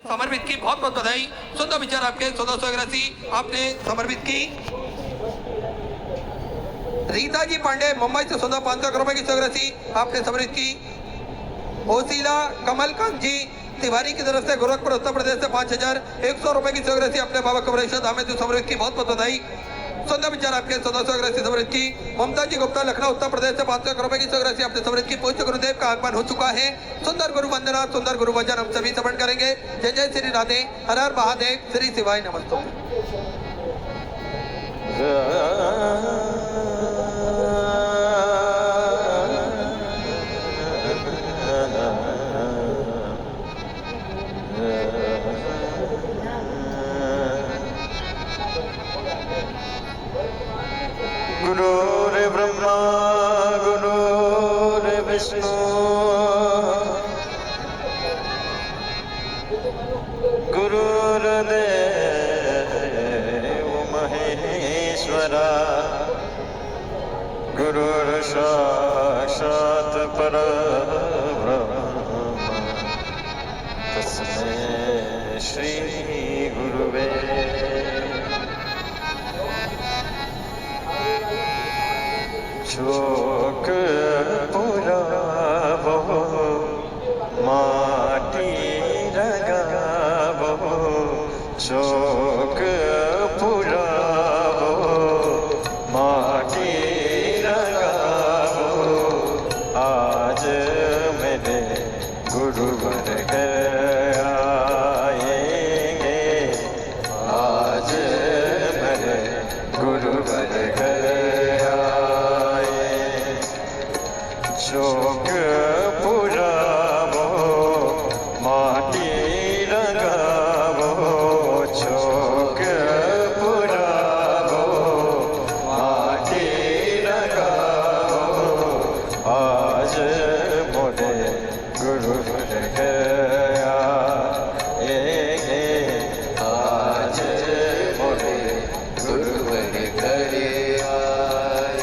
समर्पित की बहुत बहुत बधाई। सुंदर विचार आपके 1481 आपने समर्पित की। रीता जी पांडे मुंबई से 500 रुपए की 181 आपने समर्पित की। ओसीला कमलकांत जी तिवारी की तरफ से गोरखपुर उत्तर प्रदेश से 5100 रुपए की 181 अपने बाबा कमरेश्वर धाम में समर्पित की बहुत बहुत बधाई। सुंदर विचार आपके 1481 समृद्ध की। ममता जी गुप्ता लखनऊ उत्तर प्रदेश से 500 रुपए की 181 आपने समृद्ध की। पूज्य गुरुदेव का आगमन हो चुका है। सुंदर गुरु वंदना सुंदर गुरु वचन हम सभी समर्पण करेंगे। जय जय श्री राधे, हर हर महादेव, श्री शिवाय नमस्तु। गुरुर्ब्रह्मा गुरुर्विष्णु गुरुर्देव महेश्वरा गुरुर्साक्षात् परब्रह्म तस्मै श्री गुरुवे शोक पुरावो माटी लगावो शोक पुरावो माटी लगावो आज मेरे गुरुवर आएंगे आज मेरे गुरुवर शोक पुरावो माटी लगावो शोक पुरावो माटी लगावो आज मोरे गुरुवर आएंगे आज मोरे गुरुवर आए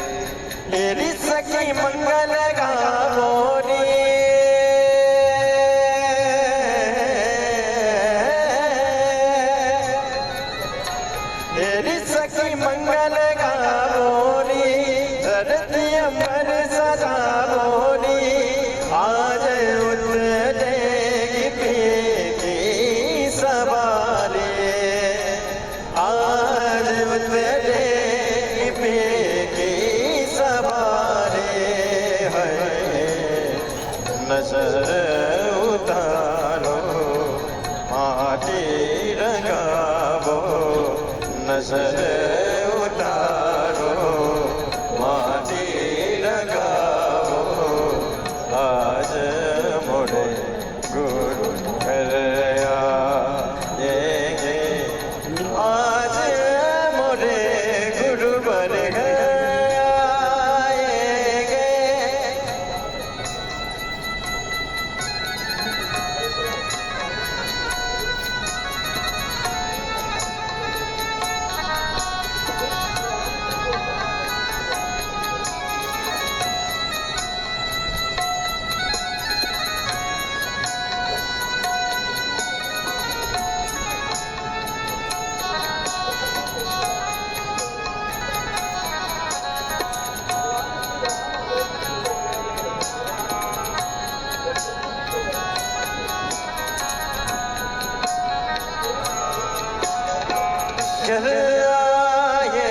मेरी सखी मंगल सखी मंगल गावोनी धरती अमर सदा बोनी आज उतरेगी की सवारी आज उतरेगी की सवारी है नजर उतारो माटी लगावो नजर उतारो माटी लगावो आज मोरे गुरु घर आएंगे आज मोरे गुरु घर आएंगे घर आए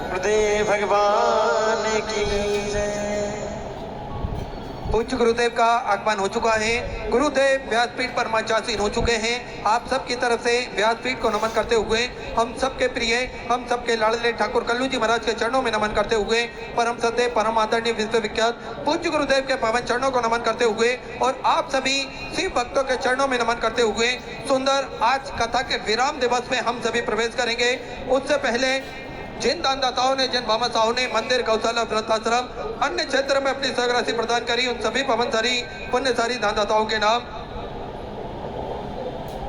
गुरुदेव भगवान की जय। पूज्य गुरुदेव का आगमन हो चुका है। गुरुदेव व्यासपीठ पर मंचासीन हो चुके हैं। आप सबकी तरफ से व्यासपीठ को नमन करते हुए हम सबके प्रिय हम सबके लाडले ठाकुर कल्लू जी महाराज के चरणों में नमन करते हुए परम सत्य परम आदरणीय विश्वविख्यात पूज्य गुरुदेव के पावन चरणों को नमन करते हुए और आप सभी शिव भक्तों के चरणों में नमन करते हुए सुंदर आज कथा के विराम दिवस में हम सभी प्रवेश करेंगे। उससे पहले जिन दानदाताओं ने जिन भामाशाहों ने मंदिर गौशाला वृद्धाश्रम अन्य क्षेत्र में अपनी सहराशि प्रदान करी उन सभी पवनसारी पुण्यसारी दानदाताओं के नाम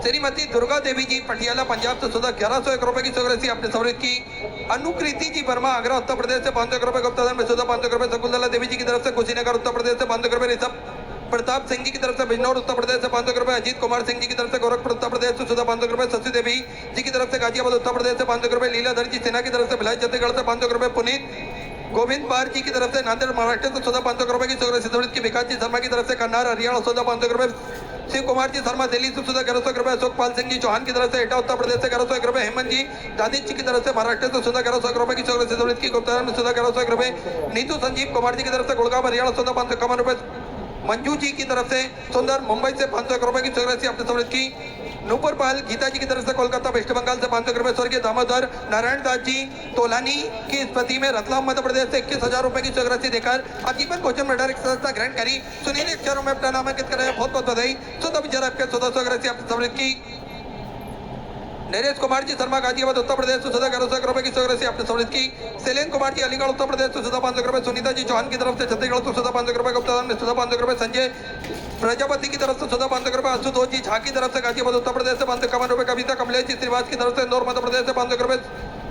श्रीमती दुर्गा देवी जी पटियाला पंजाब से 1101 रुपए की सहराशि आपने समृद्ध की। अनुकृति जी वर्मा आगरा उत्तर प्रदेश से 500 रुपए गुप्ताधन में 500 रुपए शकुंतला देवी जी की तरफ से कुशीनगर उत्तर प्रदेश से 500 रुपए ऋषभ प्रताप सिंह जी की तरफ से बिजनौर उत्तर प्रदेश से 500 रुपए, अजीत कुमार सिंह जी की तरफ से गोरखपुर उत्तर प्रदेश से सुधा 500 रुपए, शशि देवी जी की तरफ से गाजियाबाद उत्तर प्रदेश से 500 रुपए, लीलाधर जी सिन्हा की तरफ से भिलाई छत्तीसगढ़ से 500 रुपए, पुनीत गोविंद पार जी की तरफ से नांदेड़ महाराष्ट्र से सुधा 500 रुपए की चौरासी सवृत की, विकास जी शर्मा की तरफ से कन्नार हरियाणा सुधा 500 रुपए, शिव कुमार जी शर्मा दिल्ली से सुधा 1100 रुपए, अशोक पाल सिंह जी चौहान की तरफ से एटा उत्तर प्रदेश से 1100 रुपए, हेमंत जी दानिश जी की तरफ से महाराष्ट्र से सुधा 1100 रुपए की चौरासी सवृत की, गुप्ता में सुधा 1100 रुपए, नीतू संजीव कुमार जी की तरफ से गुड़गांव हरियाणा सुधा 551 रुपए, मंजू जी की तरफ से सुंदर मुंबई से 500 रुपए की चौरासी अपने सवृत की, नूपुर पाल गीता जी की तरफ से कोलकाता वेस्ट बंगाल से 500 रुपए, स्वर्गीय दामोदर नारायण दास जी तोलानी की स्मृति में रतलाम मध्य प्रदेश से 21,000 रुपए की चौरासी देकर आजीवन भोजन में डायरेक्ट सदस्यता ग्रहण करी। सुनील अक्षरों में अपना नामांकित कराया, बहुत बहुत बधाई। सुधा विचार आपके 1400 अपनी सवृत की, नरेश कुमार जी शर्मा गाजियाबाद उत्तर प्रदेश से सुधा 1100 रुपए की चौरासी अपने सवृत की, शैलेंद्र कुमार जी अलीगढ़ उत्तर प्रदेश से सुधा 500 रुपए, सुनीता जी चौहान की तरफ से छत्तीसगढ़ से सुधा 500 रुपए, गुप्ता में सुधा 500 रुपए, संजय प्रजापति की तरफ से सुधा 500 रुपए, आशुतोष जी झा की तरफ से गाजियाबाद उत्तर प्रदेश से 551 रुपए, कविता कमलेश जी श्रीवास की तरफ से इंदौर मध्य प्रदेश से 500 रुपए,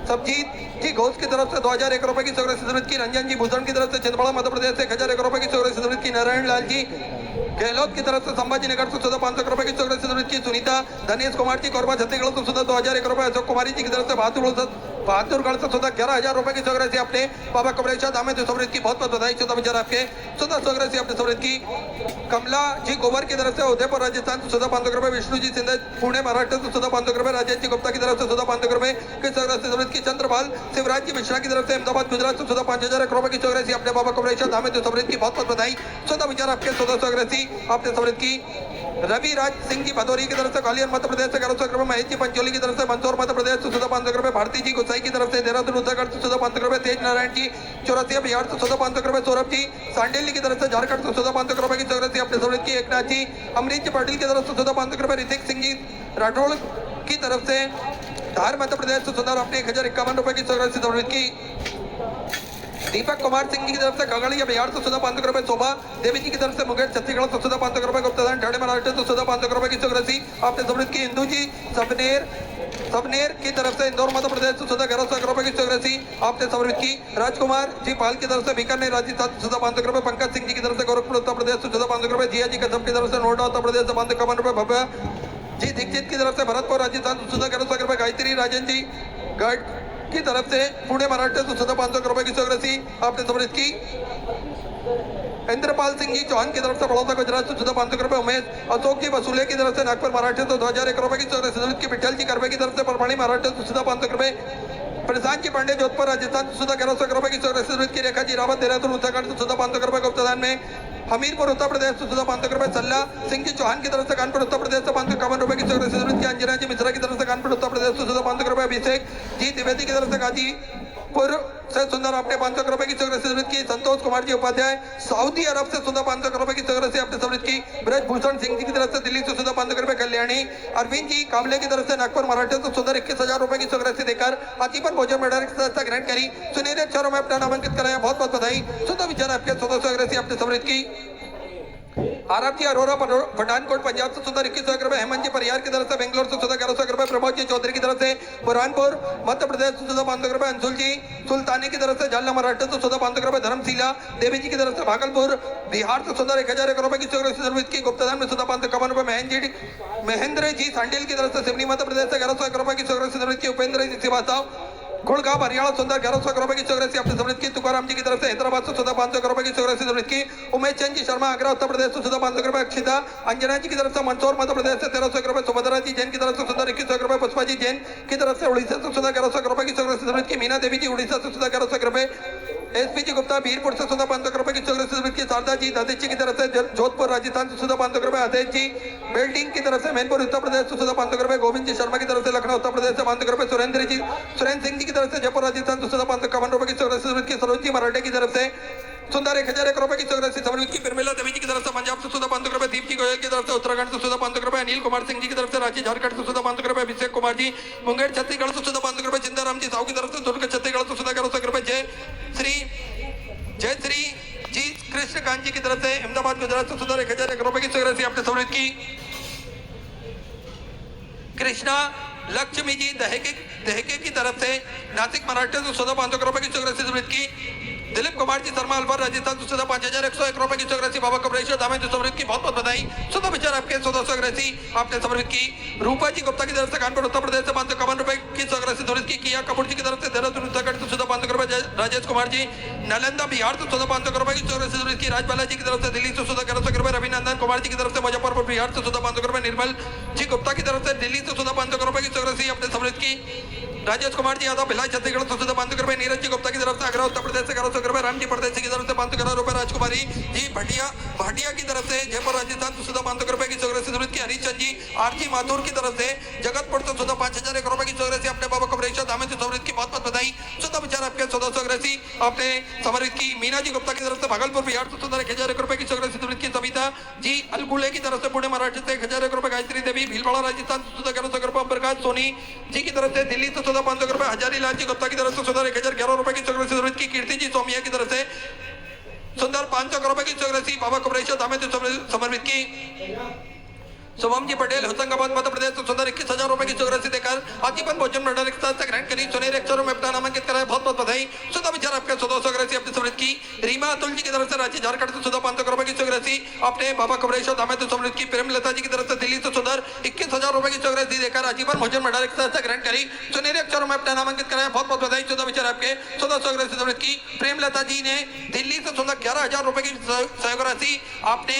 सबजीत जी घोष की तरफ से 2001 रुपए की चौरासी सवृत की, रंजन जी भूषण की तरफ से छिंदवाड़ा मध्य प्रदेश से 1001 रुपए की चौरासी सवृत की, नारायण लाल जी गहलोत की तरफ से संभाजी नगर से सुधा 500 रुपए की चौरासी सवृत की, सुनीता धनेश कुमार जी कोरबा छत्तीसगढ़ से सुधा 2001 रुपए, अशोक कुमारी जी की तरफ से बहादुरगढ़ से सुधा 11,000 रुपए की चौरासी अपने बाबा कमरेशा धामे सवृत की, बहुत बहुत बधाई। सुधा विचार आपके सुधा चौरासी अपने सवृत की, कमला जी गोबर की तरफ से उदयपुर राजस्थान से सुधा 500 रुपए, विष्णु जी सिंधे पुणे महाराष्ट्र से सुधा 500 रुपए, राजेश जी गुप्ता की तरफ से सुधा 500 रुपए की चौरासी सवृत की, चंद्रपाल शिवराज जी मिश्रा की तरफ से अहमदाबाद गुजरात से सुधा 5,000 रुपए की चौरासी अपने बाबा कमरेशा धामे सवृत की, बहुत बहुत बधाई। सुधा विचार आपके सुधा चौरासी अपने सवृत की, रवि राज सिंह जी भदौरी की तरफ से ग्वालियर मध्य प्रदेश से 1100 रुपए, महेश जी पंचोली की तरफ से मंदसौर मध्य प्रदेश से सुधा 500 रुपए, भारती जी गुसाई की तरफ से देहरादून उत्तराखंड से सुधा 500 रुपए, तेज नारायण जी चौरासिया बिहार से सुधा 500 रुपए, सौरभ जी सांडेली की तरफ से झारखंड से सुधा 500 रुपए की चौरासी अपने सवृत की, एकनाथ जी अमरीत जी पाटिल की तरफ से सुधा 500 रुपए, ऋतिक सिंह जी राठौड़ की तरफ से धार मध्य प्रदेश से सुधा अपने 1051 रुपए की चौरासी सवृत की, दीपक कुमार सिंह जी की तरफ से खगड़िया बिहार से सुधा 500 रुपए, शोभा देवी जी की तरफ से मुंगेर छत्तीसगढ़ से सुधा 500 रुपए, गुप्ताधान ठाणे महाराष्ट्र से सुधा 500 रुपए की चौरासी आपने सवृत की, हिंदू जी सबनेर की तरफ से इंदौर मध्य प्रदेश से सुधा 1100 रुपए की चौरासी आपने सवृत की, राजकुमार जी पाल की तरफ से बीकानेर राजस्थान से सुधा 500 रुपए, पंकज सिंह जी की तरफ से गोरखपुर उत्तर प्रदेश से सुधा 500 रुपए, जिया जी कसम की तरफ से नोएडा उत्तर प्रदेश से 551 रुपए, भव्या जी दीक्षित की तरफ से भरतपुर राजस्थान से सुधा 1100 रुपए, गायत्री राजन जी गढ़ की तरफ से पुणे महाराष्ट्र से सुधा 500 रुपए की चौरासी आपने सवृत की, इंद्रपाल सिंह जी चौहान की तरफ से बड़ौदा गुजरात से सुधा 500 रुपए, उमेश अशोक जी वसूले की तरफ से नागपुर महाराष्ट्र से 2001 रुपए की चौरासी सवृत की, विठल जी करबे की तरफ से परवाणी महाराष्ट्र से सुधा 500 रुपए, प्रशांत जी पांडे जोधपुर राजस्थान से सुधा 1100 रुपए की चौरासी सवृत की, रेखा जी रावत देहरादून उत्तराखंड से सुधा 500 रुपए, गुप्ताधान में हमीरपुर उत्तर प्रदेश से सुधा 500 रुपए, सल्ला सिंह जी चौहान की तरफ से कानपुर उत्तर प्रदेश से 551 रुपए की चौरासी सवृत की, अंजना जी मिश्रा की तरफ से कानपुर उत्तर प्रदेश से सुधा 500 रुपए, अभिषेक जी द्विवेदी की तरफ से गाजीपुर से सुंदर आपने 500 रुपए की चौरासी सवृत की, संतोष कुमार जी उपाध्याय सऊदी अरब से सुधा 500 रुपए की चौरासी आपने सवृत की, ब्रजभूषण सिंह जी की तरफ से दिल्ली से सुधा 500 रुपए, कल्याणी अरविंद जी काबले की तरफ से नागपुर महाराष्ट्र से सुंदर 21,000 रुपए की चौरासी देकर आजीवन भोजन में डायरेक्ट सदस्यता ग्रहण करी। सुनील अक्षरों में अपना नामांकित कराया, बहुत बहुत बधाई। सुधा विचार आपके 1400 आपने सवृत की, आरब जी अरोरा पठानकोट पंजाब से सुधा 21,000 रुपए, हेमंत जी परियार की तरफ से बेंगलोर से सुधा 1100 रुपए, प्रमोद जी चौधरी की तरफ से बुरहानपुर मध्य प्रदेश से सुधा 500 रुपए, अंशुल जी सुल्तानी की तरफ से जालना महाराष्ट्र से सुधा 500 रुपए, धर्मशीला देवी जी की तरफ से भागलपुर बिहार से सुधा 1001 रुपए की चौरासी सवृत की, गुप्ताधान में सुधा 551 रुपए, महेंद्र जी सांडेल की तरफ से सिवनी मध्य प्रदेश से 1101 रुपए की चौरासी सवृत की, उपेंद्र जी श्रीवास्तव गुड़गांव हरियाणा सुंदर 1100 रुपए की चौरासी अपने सवृत की, तुकाराम जी की तरफ से हैदराबाद से सुधा 500 रुपए की चौरासी सवृत की, उमेश चंद जी शर्मा आगरा उत्तर प्रदेश से सुधा 500 रुपए, अक्षिता अंजना जी की तरफ से मंदसौर मध्य प्रदेश से 1300 रुपए, सुभद्रा जी जैन की तरफ से सुधा 2100 रुपए, पुष्पा जी जैन की तरफ से उड़ीसा से सुधा 1100 रुपए की चौरासी सवृत की, मीना देवी जी उड़ीसा से सुधा 1100 रुपए, एसपी जी गुप्ता बीरपुर से सुधा 500 रुपए की चौरासी सवृत की, शारदा जी दादिश जी की तरफ से जोधपुर राजस्थान से सुधा 500 रुपए, अधेश जी बिल्डिंग की तरफ से मैनपुर उत्तर प्रदेश से सुधा 500 रुपए, गोविंद जी शर्मा की तरफ से लखनऊ उत्तर प्रदेश से 500 रुपए, सुरेंद्र सिंह जी की तरफ से जयपुर राजस्थान से सुधा 551 रुपए की चौरासी सवृत की, सरोज जी मराठे की तरफ से सुंदर 1001 रुपए की चौरासी सवृत की, निर्मला देवी जी की तरफ से पंजाब से सुधा 500 रुपए, दीप जी गोयल की तरफ से उत्तराखंड से सुधा 500 रुपए, अनिल कुमार सिंह जी की तरफ से रांची झारखंड से सुधा 500 रुपए, अभिषेक कुमार जी मुंगेर छत्तीसगढ़ से सुधा 500 रुपए, चिंताराम जी साहू की तरफ से दुर्ग छत्तीसगढ़ से सुधा 1100 रुपए, जय श्री जी कृष्णकांत जी की तरफ से अहमदाबाद गुजरात से सुधा 1001 रुपए की चौरासी आपने सवृत की, कृष्णा लक्ष्मी जी दहके की तरफ से नासिक महाराष्ट्र से सुधा 500 रुपए की चौरासी सवृत की, दिलीप कुमार जी शर्मा अलवर राजस्थान से 5101 रुपए की चौरासी बाबा कमरेश्वर धामे तो समृद्ध की बहुत बहुत बधाई। सुधा विचार आपके 1481 आपने समृद्ध की। रूपा जी गुप्ता की तरफ से कानपुर उत्तर प्रदेश से 551 रुपए की चौरासी समृद्ध की। किया कपूर जी की तरफ से देहरादून उत्तराखंड से 500 रुपए। राजेश कुमार जी नालंदा बिहार से 500 रुपए की चौरासी समृद्ध की। राजबाला जी की तरफ से दिल्ली से 1100 रुपए। रविनंदन कुमार जी की तरफ से मुजफ्फरपुर बिहार से 500 रुपए। निर्मल जी गुप्ता की तरफ से दिल्ली से 500 रुपए की चौरासी अपने समृद्ध की। राजेश कुमार जी यादव भिलाई छत्तीसगढ़ से 500 रुपए। नीरज जी गुप्ता की तरफ से आगरा उत्तर प्रदेश से 1100 रुपए। राम जी परदेसी की तरफ से 500 रुपए। राजकुमारी जी भाटिया की तरफ से जयपुर राजस्थान से 500 रुपए की चौरासी समृद्ध की। हरीशचंद जी आरजी माथुर की तरफ से जगतपुर से 5001 रुपए की चौरासी अपने बाबा कमरेश्वर धामे से समृद्ध की बहुत बहुत बधाई। सुधा विचार आपके 1481 आपने समृद्ध की। मीना जी गुप्ता की तरफ से भागलपुर बिहार से 1001 रुपए की चौरासी समृद्ध की। सविता जी अलगुले की तरफ से पुणे महाराष्ट्र से 1001 रुपए। गायत्री देवी भीलवाड़ा राजस्थान से 1100 रुपए। प्रकाश सोनी जी की तरफ से दिल्ली से 500 रुपए। हजारी लाल जी गुप्ता की तरफ से 1011 रुपए की चौरासी समृद्ध की। कीर्ति जी सोमिया की तरफ से सुंदर 500 रुपए की चौरासी बाबा कमरेश्वर धामे से समर्पित की। शुभम जी पटेल होशंगाबाद मध्य प्रदेश से सुंदर 21,000 रुपए की चौरासी देकर आजीवन भोजन मंडल के साथ ग्रहण करी। सुनहरे अक्षरों में अपना नामांकित कराया। बहुत बहुत बधाई। सुधा विचार आपके 1481 अपनी समृद्ध की। रीमा अतुल जी की तरफ से रांची झारखंड से 500 रुपए की चौरासी अपने बाबा कमरेश्वर धामे से समृद्ध की। प्रेमलता जी की तरफ से दिल्ली से सुंदर 21,000 रुपए की चौरासी देकर आजीवन भोजन मंडल के साथ ग्रहण करी। सुनहरे अक्षरों में अपना नामांकित कराया। बहुत बहुत बधाई। सुधा विचार आपके 1481 समृद्ध की। प्रेमलता जी ने दिल्ली से सुंदर 11,000 रुपए की सहयोग राशि आपने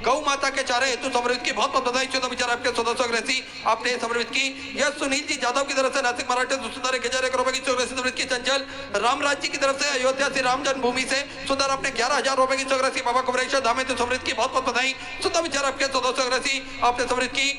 गौ माता के चारे हेतु समृद्ध की। बहुत बहुत बधाई। चौदह विचार आपके 1481 आपने समृद्ध की। यह सुनील जी जादव की तरफ से नासिक मराठे सुंदर 1001 रुपए की चौरासी समृद्ध की। चंचल रामराज जी की तरफ से अयोध्या श्री राम जन्मभूमि से सुंदर आपने 11,000 रुपए की चौरासी बाबा कमरेश्वर धामे तो समृद्ध की। बहुत बहुत बधाई। सुधा विचार आपके 1481 आपने समृद्ध की।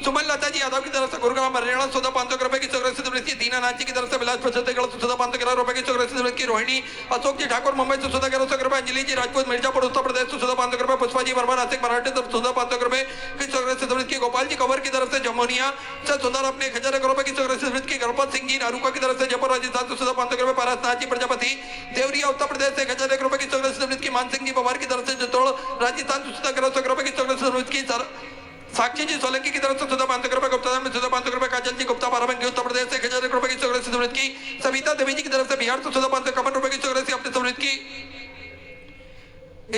सुमन लता जी यादव की तरफ से गुरुग्राम हरियाणा 500 रुपए की चौरासी समृद्ध की। दीनानाथ जी की तरफ से बिलासपुर छत्तीसगढ़ से 500 रुपए की चौरासी समृद्ध की। रोहिणी अशोक जी ठाकुर मुंबई से 1100 रुपए। अंजलि जी राजपूत मिर्जापुर उत्तर प्रदेश से 500 रुपए। पुष्पा जी वर्मा नासिक मराठे से 500 रुपए की चौरासी समृद्ध की। गोपाल जी कंवर की तरफ से जमुनिया से सुंदर अपने 1001 रुपए की चौरासी समृद्ध की। गणपत सिंह जी नारूका की तरफ से जयपुर राजस्थान से 500 रुपए। पारसनाथ जी प्रजापति देवरिया उत्तर प्रदेश से 1001 रुपए की चौरासी समृद्ध की। मान सिंह जी पवार की तरफ से जतोड़ राजस्थान से 1100 रुपए की चौरासी समृद्ध की। साक्षी जी सोलंकी की तरफ से 500 रुपए। गुप्ता में 500 रुपए। काजल जी गुप्ता बाराबंकी उत्तर प्रदेश से 1001 रुपए की चौरासी समृद्ध की। सविता देवी जी की तरफ से बिहार से 551 रुपए की चौरासी अपने समृद्ध की।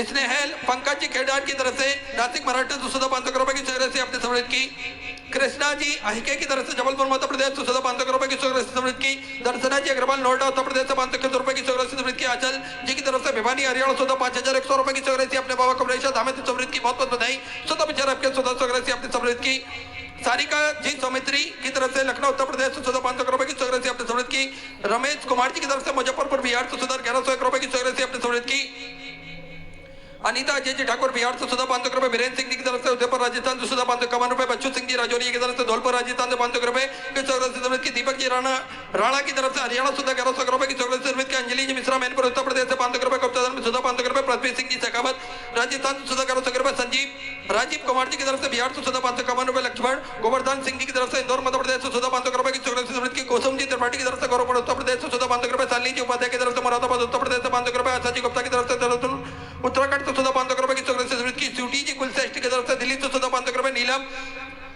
स्नेहल पंकज जी खेडार की तरफ से नासिक मराठे से 500 रुपए की चौरासी अपने समृद्ध की। कृष्णा जी अहिके की तरफ से जबलपुर मध्य प्रदेश से 500 रुपए की चौरासी समृद्ध की। दर्शना जी अग्रवाल नोएडा उत्तर प्रदेश से 500 रुपए की चौरासी समृद्ध की। आंचल जी की तरफ से भिवानी हरियाणा 5100 रुपए की चौरासी अपने बाबा कमरेश्वर धामे से समृद्ध की। बहुत बहुत बधाई। सुधा विचार आपके 1481 अपने समृद्ध की। सारिका जी सौमित्री की तरफ से लखनऊ उत्तर प्रदेश से 500 रुपए की चौरासी अपने समृद्ध की। रमेश कुमार जी की तरफ से मुजफ्फरपुर बिहार से 1101 रुपए की चौरासी अपने समृद्ध की। अनीता अजय जी ठाकुर बिहार से 500 रुपए। वीरेंद्र सिंह जी की तरफ से उदयपुर राजस्थान से 551 रुपए। बच्चू सिंह जी राजौरी की तरफ से धौलपुर राजस्थान से 500 रुपए की चौरासी समृद्ध की। दीपक जी राणा की तरफ से हरियाणा 1100 रुपए की चौरासी समृद्ध की। अंजलि जी मिश्रा मैनपुर उत्तर प्रदेश से 500 रुपए। गुप्ता में 500 रुपए। पृथ्वी सिंह जी शेखावत राजस्थान से 1100 रुपए। संजीव राजीव कुमार जी की तरफ से बिहार से 551 रुपए। लक्ष्मण गोवर्धन सिंह जी की तरफ से इंदौर मध्य प्रदेश से 500 रुपए की चौरासी समृद्ध की। गौतम जी त्रिपाठी की तरफ से गौरवपुर उत्तर प्रदेश से 500 रुपए। शालिनी जी उपाध्याय की तरफ से मुरादाबाद उत्तर प्रदेश से 500 रुपए। आशा जी गुप्ता की तरफ से देहरादून उत्तराखंड से 500 रुपए की चौरासी समृद्ध की। स्यूटी जी कुलश्रेष्ठ की तरफ से दिल्ली से 500 रुपए। नीलम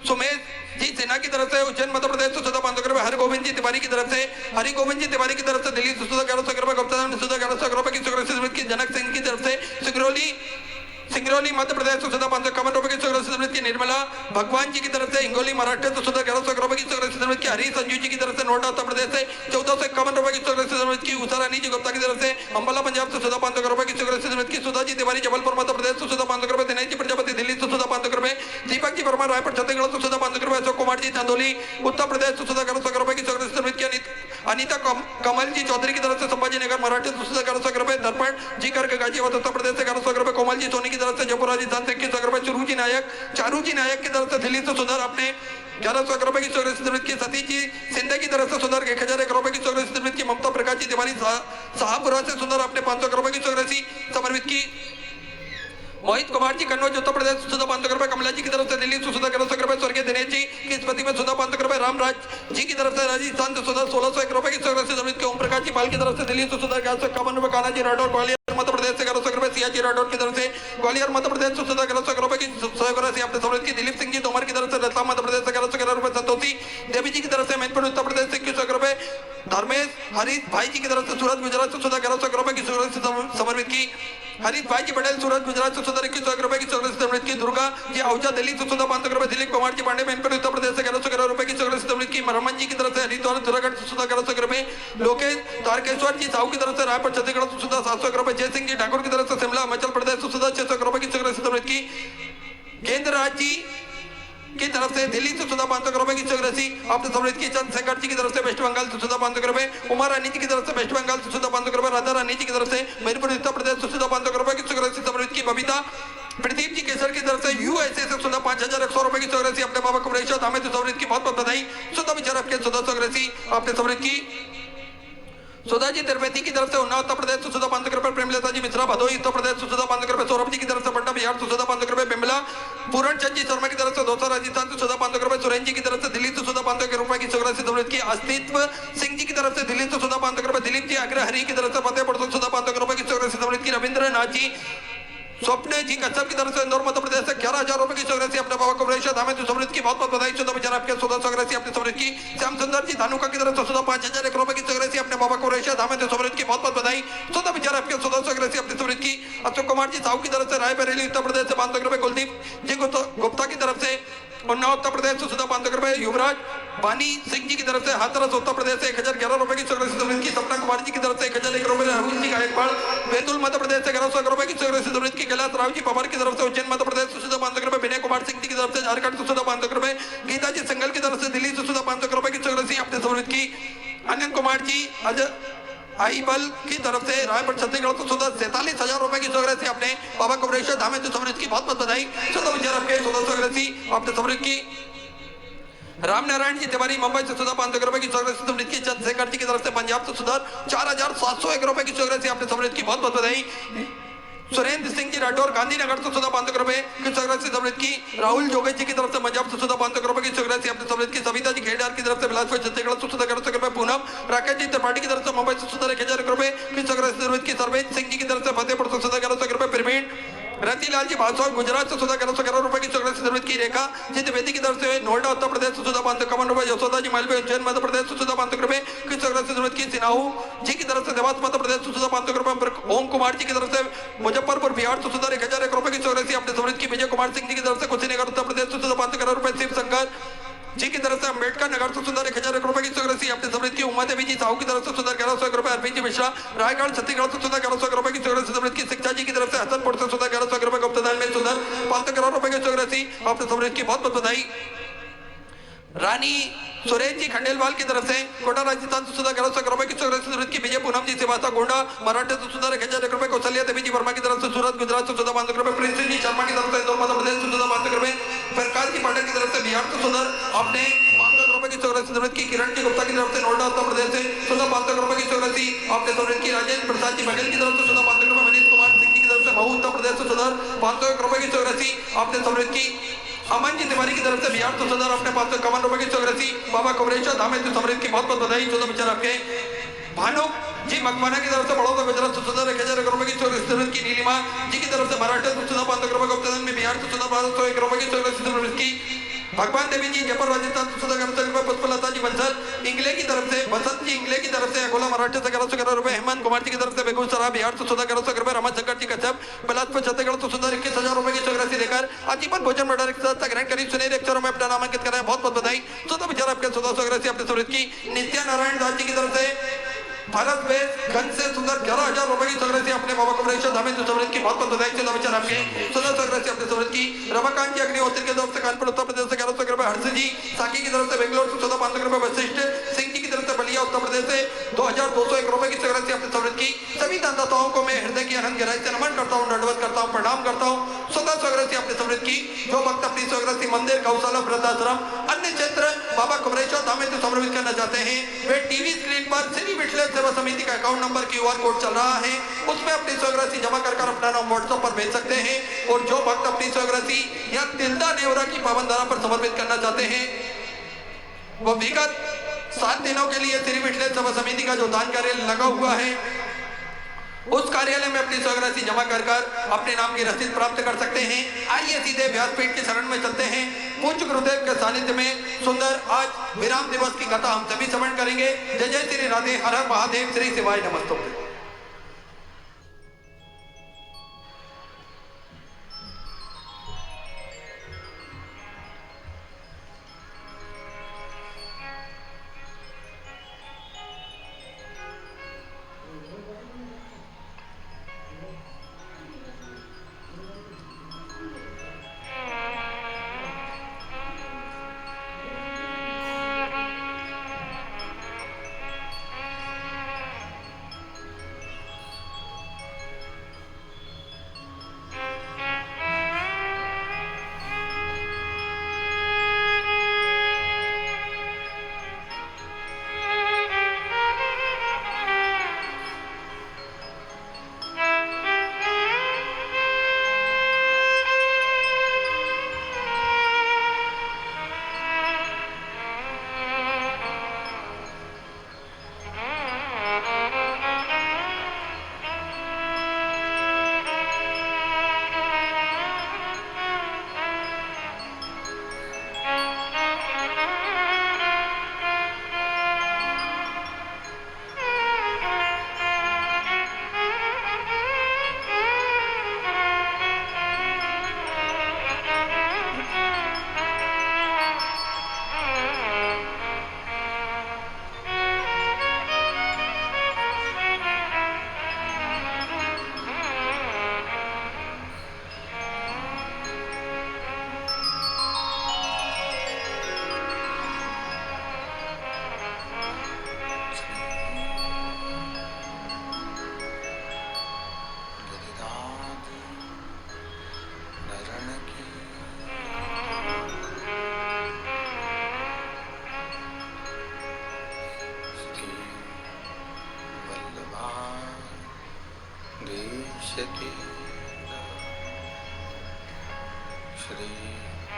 सुमेश जी सेना की तरफ से उज्जैन मध्य प्रदेश से 500 रुपए। हरि गोविंद जी तिवारी की तरफ से दिल्ली से 1100 रुपए। गुप्ता में 1100 रुपए की चौरासी समृद्ध की। जनक सिंह की तरफ से सिंगरौली मध्य प्रदेश से 551 रुपए की चौरासी समृद्ध की। निर्मला भगवान जी की तरफ से हिंगोली महाराष्ट्र से 1100 रुपए की चौरासी समृद्ध की। हरी संजू जी की तरफ से नोएडा उत्तर प्रदेश से 1451 रुपए की चौरासी समृद्ध की। उषा रानी जी गुप्ता की तरफ से अंबाला पंजाब से 500 रुपए की चौरासी समृद्ध की। सुधा जी तिवारी जबलपुर मध्य प्रदेश से 500 रुपए। दिनेश जी प्रजापति दिल्ली से 500 रुपए। दीपक जी वर्मा रायपुर छत्तीसगढ़ से 500 रुपए। अशोक कुमार जी चांदोली उत्तर प्रदेश से 1100 रुपए की चौरासी समृद्ध की। अनीता कमल जी चौधरी की तरफ से संभाजी नगर मराठी से 1100 रुपए। दर्पण जी करके गाजियाबाद उत्तर प्रदेश से 1100 रुपए। कोमल जी सोनी की तरफ से जयपुर राजस्थान से 21 रुपए। चारू जी नायक की तरफ से दिल्ली से सुंदर अपने 1100 रुपए की चौरासी समृद्ध की। सतीश जी सिंधे की तरफ से सुंदर 1001 रुपए की चौरासी समृद्ध की। ममता प्रकाश जी तिवारी शाहपुरा से सुंदर अपने 500 रुपए की चौरासी समर्पित की। मोहित कुमार जी कन्नौज उत्तर प्रदेश से 500 रुपए। कमला जी की तरफ से दिल्ली से 1100 रुपए। स्वर्गीय दिनेश जी की स्मृति में 500 रुपए। रामराज जी की तरफ से राजस्थान से 1601 रुपए की चौरासी समृद्ध की। ओम प्रकाश जी पाल की तरफ से दिल्ली से 1151 रुपए। कान्हा जी राठौर ग्वालियर मध्य प्रदेश से 1100 रुपए। सिया जी राठौर की तरफ से ग्वालियर मध्य प्रदेश से 1100 रुपए की सहयोग आपने समृद्ध की। दिलीप सिंह जी तोमर की तरफ से रतलाम मध्य प्रदेश से 1111 रुपए। संतोषी देवी जी की तरफ से मैनपुर उत्तर प्रदेश से 21 रुपए। धर्मेश हरीश भाई जी की तरफ से सूरत गुजरात से 1100 रुपए की ललित भाईजी पटेल सूरत गुजरात से सुधा 21 रुपए की चॉकलेट अमृत की। दुर्गा जी आहूजा दिल्ली से सुधा 500 रुपए। दिलीप कुमार जी पांडे मैनपुर उत्तर प्रदेश से 1111 रुपए की चॉकलेट अमृत की। रमन जी की तरफ से हरिद्वार दुरागढ़ से सुधा 1100 रुपए। लोकेश तारकेश्वर जी साहू की तरफ से रायपुर छत्तीसगढ़ से सुधा 700 रुपए। जय सिंह जी ठाकुर की तरफ से शिमला हिमाचल प्रदेश से सुधा 600 रुपए की चॉकलेट अमृत की। केंद्र राज जी की तरफ से दिल्ली से सुधा 500 रुपए की चौरासी आपने समृद्ध की। चंद्रशेखर जी की तरफ से वेस्ट बंगाल से सुधा 500 रुपए। उमा रानी जी की तरफ से वेस्ट बंगाल से सुधा 500 रुपए। राधा रानी जी की तरफ से मणिपुर उत्तर प्रदेश से सुधा 500 रुपए की चौरासी समृद्ध की। बबीता प्रदीप जी केसर की तरफ से यूएसए से सुधा 5100 रुपए की चौरासी अपने बाबा कुमरेश्वर धामे तो समृद्ध की बहुत बहुत बधाई। सुधा विचार आपके सुधा चौरासी आपने समृद्ध की। सुधा जी तिरुपति की तरफ से उन्नाव उत्तर प्रदेश से सुधा 500 रुपए। प्रेमलता जी मिश्रा भदोई उत्तर प्रदेश से सुधा 500 रुपए। सौरभ जी की तरफ से पटना बिहार से सुधा 500 रुपए। बिमला पूरण चंद जी शर्मा की तरफ से दौसा राजस्थान से सुधा 500 रुपए। सुरेंद्र जी की तरफ से दिल्ली से सुधा 500 रुपए की चौरासी समृद्ध की। अस्तित्व सिंह जी की तरफ से दिल्ली से सुधा 500 रुपए। दिलीप जी अग्रहरी की तरफ से फतेहपुर से सुधा 500 रुपए की चौरासी समृद्ध की। रविंद्र नाथ जी स्वप्ने जी कश्यप की तरफ से इंदौर मध्य प्रदेश से 11,000 रुपए की चौरासी अपने बाबा कुमरेश्वर धामे तो समृद्ध की बहुत बहुत बधाई। सुधा विचार आपके सुधा चौरासी अपने समृद्ध की। श्याम सुंदर जी धानुका की तरफ से सुधा 5,001 रुपए की चौरासी अपने बाबा कुमरेश्वर धामे तो समृद्ध की बहुत बहुत बधाई। सुधा विचार आपके सुधा चौरासी अपने समृद्ध की। अशोक कुमार जी साहू की तरफ से रायबरेली उत्तर प्रदेश से 500 रुपए। कुलदीप जी गुप्ता की तरफ से उन्नाव उत्तर प्रदेश से सुधा 500 रुपए। युवराज बानी सिंह जी की तरफ से हाथरस उत्तर प्रदेश से 1011 रुपए की चौरासी समृद्ध की। सपना कुमार जी की तरफ से 1001 रुपए। राहुल जी गायकवाड़ बैतूल मध्य प्रदेश से 1100 रुपए की चौरासी समृद्ध की। कैलाश राव जी पवार की तरफ से उज्जैन मध्य प्रदेश से सुधा 500 रुपए। विनय कुमार सिंह जी की तरफ से झारखंड से सुधा 500 रुपए। गीता जी संगल की तरफ से दिल्ली से सुधा 500 रुपए की चौरासी अपने समृद्ध की। अनंत कुमार जी आईबल की तरफ से रायपुर छत्तीसगढ़ तो सुधा 47,000 रुपए की चौरासी अपने बाबा कुमरेश्वर धामे तो समृद्ध की बहुत बहुत बधाई। सुधा विचार आपके सुधा चौरासी अपने समृद्ध की। राम नारायण जी तिवारी मुंबई से सुधा 500 रुपए की चौरासी समृद्ध की। चंद्रशेखर जी की तरफ से पंजाब से सुधा 4,701 रुपए की चौरासी अपने समृद्ध की बहुत बहुत बधाई। सुरेंद्र सिंह जी राठौर गांधीनगर से सुधा 500 रुपए की चौरासी समृद्ध की। राहुल जोगे जी की तरफ से पंजाब से सुधा 500 रुपए की चौरासी अपने समृद्ध की। सविता जी खेड़ार की तरफ से बिलासपुर छत्तीसगढ़ से सुधा 1100 रुपए। पूनम राकेश जी त्रिपाठी की तरफ से मुंबई से सुधा 1,000 रुपए की चौरासी समृद्ध की। सर्वेश सिंह जी की तरफ से फतेहपुर से सुधा 1100 रुपए। प्रवीण रतिलाल जी भाषा गुजरात से सुधा 1111 रुपए की चौरासी समृद्ध की। रेखा जी द्विवेदी की तरफ से नोएडा उत्तर प्रदेश से सुधा 551 रुपए। यशोदा जी मालवे उज्जैन मध्य प्रदेश से सुधा 500 रुपए की चौरासी समृद्ध की। सिन्हाऊ जी की तरफ से देवास मध्य प्रदेश से सुधा 500 रुपए। ओम कुमार जी की तरफ से मुजफ्फरपुर बिहार से सुधा 1,001 रुपए की चौरासी अपने समृद्ध की। विजय कुमार सिंह जी की तरफ से कुशीनगर उत्तर प्रदेश से सुधा 511 रुपए। शिव शंकर जी की तरफ से अम्बेडकर नगर से सुधा 1,001 रुपए की चौरासी अपने समृद्ध की। उमा देवी जी साहू की तरफ से सुधा 1100 रुपए। अरविंद जी मिश्रा रायगढ़ छत्तीसगढ़ से सुधा 1100 रुपए की चौरासी समृद्ध की। शिक्षा जी की तरफ से हसनपुर से सुधा 1100 रुपए। गुप्तदान में सुधा 500 रुपए की चौरासी अपने समृद्ध की बहुत बहुत बधाई। रानी सुरेश जी खंडेलवाल की तरफ से कोटा राजस्थान से सुधा 1100 रुपए की चौरासी समृद्ध की। विजय पूनम जी सिवासा गोंडा मराठे से सुधा 1,001 रुपए। कौशल्या देवी जी वर्मा की तरफ से सूरत गुजरात से सुधा 500 रुपए। प्रिंस जी शर्मा की तरफ से इंदौर मध्य प्रदेश से सुधा 500 रुपए। प्रकाश जी पाटिल की तरफ से बिहार से सुधा अपने 500 रुपए की चौरासी समृद्ध की। किरण जी गुप्ता की तरफ से नोएडा उत्तर प्रदेश से सुधा 500 रुपए की चौरासी अपने समृद्ध की। राजेंद्र प्रसाद जी बघेल की तरफ से सुधा 500 रुपए। मनीष कुमार सिंह जी की तरफ से महू उत्तर प्रदेश से सुधा 501 रुपए की चौरासी अपने समृद्ध की। अमन जी तिवारी की तरफ से बिहार से सुधा अपने 551 रुपए की चौरासी बाबा कुमरेश्वर धामे तो समृद्ध की बहुत बहुत बधाई। चौदह विचार आपके। भानु जी मकवाना की तरफ से बड़ौदा गुजरात से सुधा 1,001 रुपए की चौरासी समृद्ध की। नीलिमा जी की तरफ से मराठे से सुधा 500 रुपए। गुप्तदान में बिहार से सुधा 1201 रुपए की चौरासी समृद्ध की। भगवान देवी जी जयपुर राजस्थान से सुधा 1100 रुपए। पुष्पलता जी बंसल इंगले की तरफ से बसंत जी इंगले की तरफ से अकोला मराठे से 1111 रुपए। हेमंत कुमार जी की तरफ से बेगूसराय बिहार से सुधा 1100 रुपए। रमनशंकर जी कश्यप बिलासपुर छत्तीसगढ़ से सुधा 21,000 रुपए की चौरासी देकर आजीवन भोजन भंडार के साथ ग्रहण करी सुनहरे अक्षरों में अपना नामांकित करें। बहुत बहुत बधाई। सुधा विचार आपके सुधा चौरासी अपने समृद्ध की। नित्या नारायण दास जी की तरफ से भारत में गंज से सुंदर 11,000 रुपए की चौरासी अपने बाबा कुमरेश्वर धामे तो समृद्ध की बहुत बहुत बधाई। चौदह विचार आपके सुधा चौरासी अपने समृद्ध की। रमाकांत जी अग्निहोत्री की तरफ से कानपुर उत्तर प्रदेश से 1100 रुपए। हर्ष जी साकी की तरफ से बेंगलोर से सुधा 500 रुपए। वशिष्ठ सिंह जी की तरफ से बलिया उत्तर प्रदेश से 2,201 रुपए की चौरासी अपने समृद्ध की। सभी दानदाताओं को मैं हृदय की अनंत गहराई से नमन करता हूँ, दंडवत करता हूँ, प्रणाम करता हूँ। सुधा चौरासी अपने समृद्ध की। जो भक्त अपनी चौरासी मंदिर गौशाला वृद्धाश्रम अन्य क्षेत्र बाबा कुमरेश्वर धामे तो समर्पित करना चाहते हैं वे टीवी स्क्रीन पर श्री विठलेश्वर सेवा समिति का अकाउंट नंबर QR कोड चल रहा है उसमें अपनी चौरासी जमा कर अपना नाम व्हाट्सएप पर भेज सकते हैं। और जो भक्त अपनी चौरासी या तिलदा नेवरा की पावन धारा पर समर्पित करना चाहते हैं वो विगत 7 दिनों के लिए श्री विठलेश्वर सेवा समिति का जो दान कार्यालय लगा हुआ है उस कार्यालय में अपनी चौरासी जमा कर अपने नाम की रसीद प्राप्त कर सकते हैं। आइए सीधे व्यासपीठ के शरण में चलते हैं। पूज्य गुरुदेव के सानिध्य में सुंदर आज विराम दिवस की कथा हम सभी श्रवण करेंगे। जय जय श्री राधे हर हर महादेव श्री शिवाय नमस्तुभ्यं।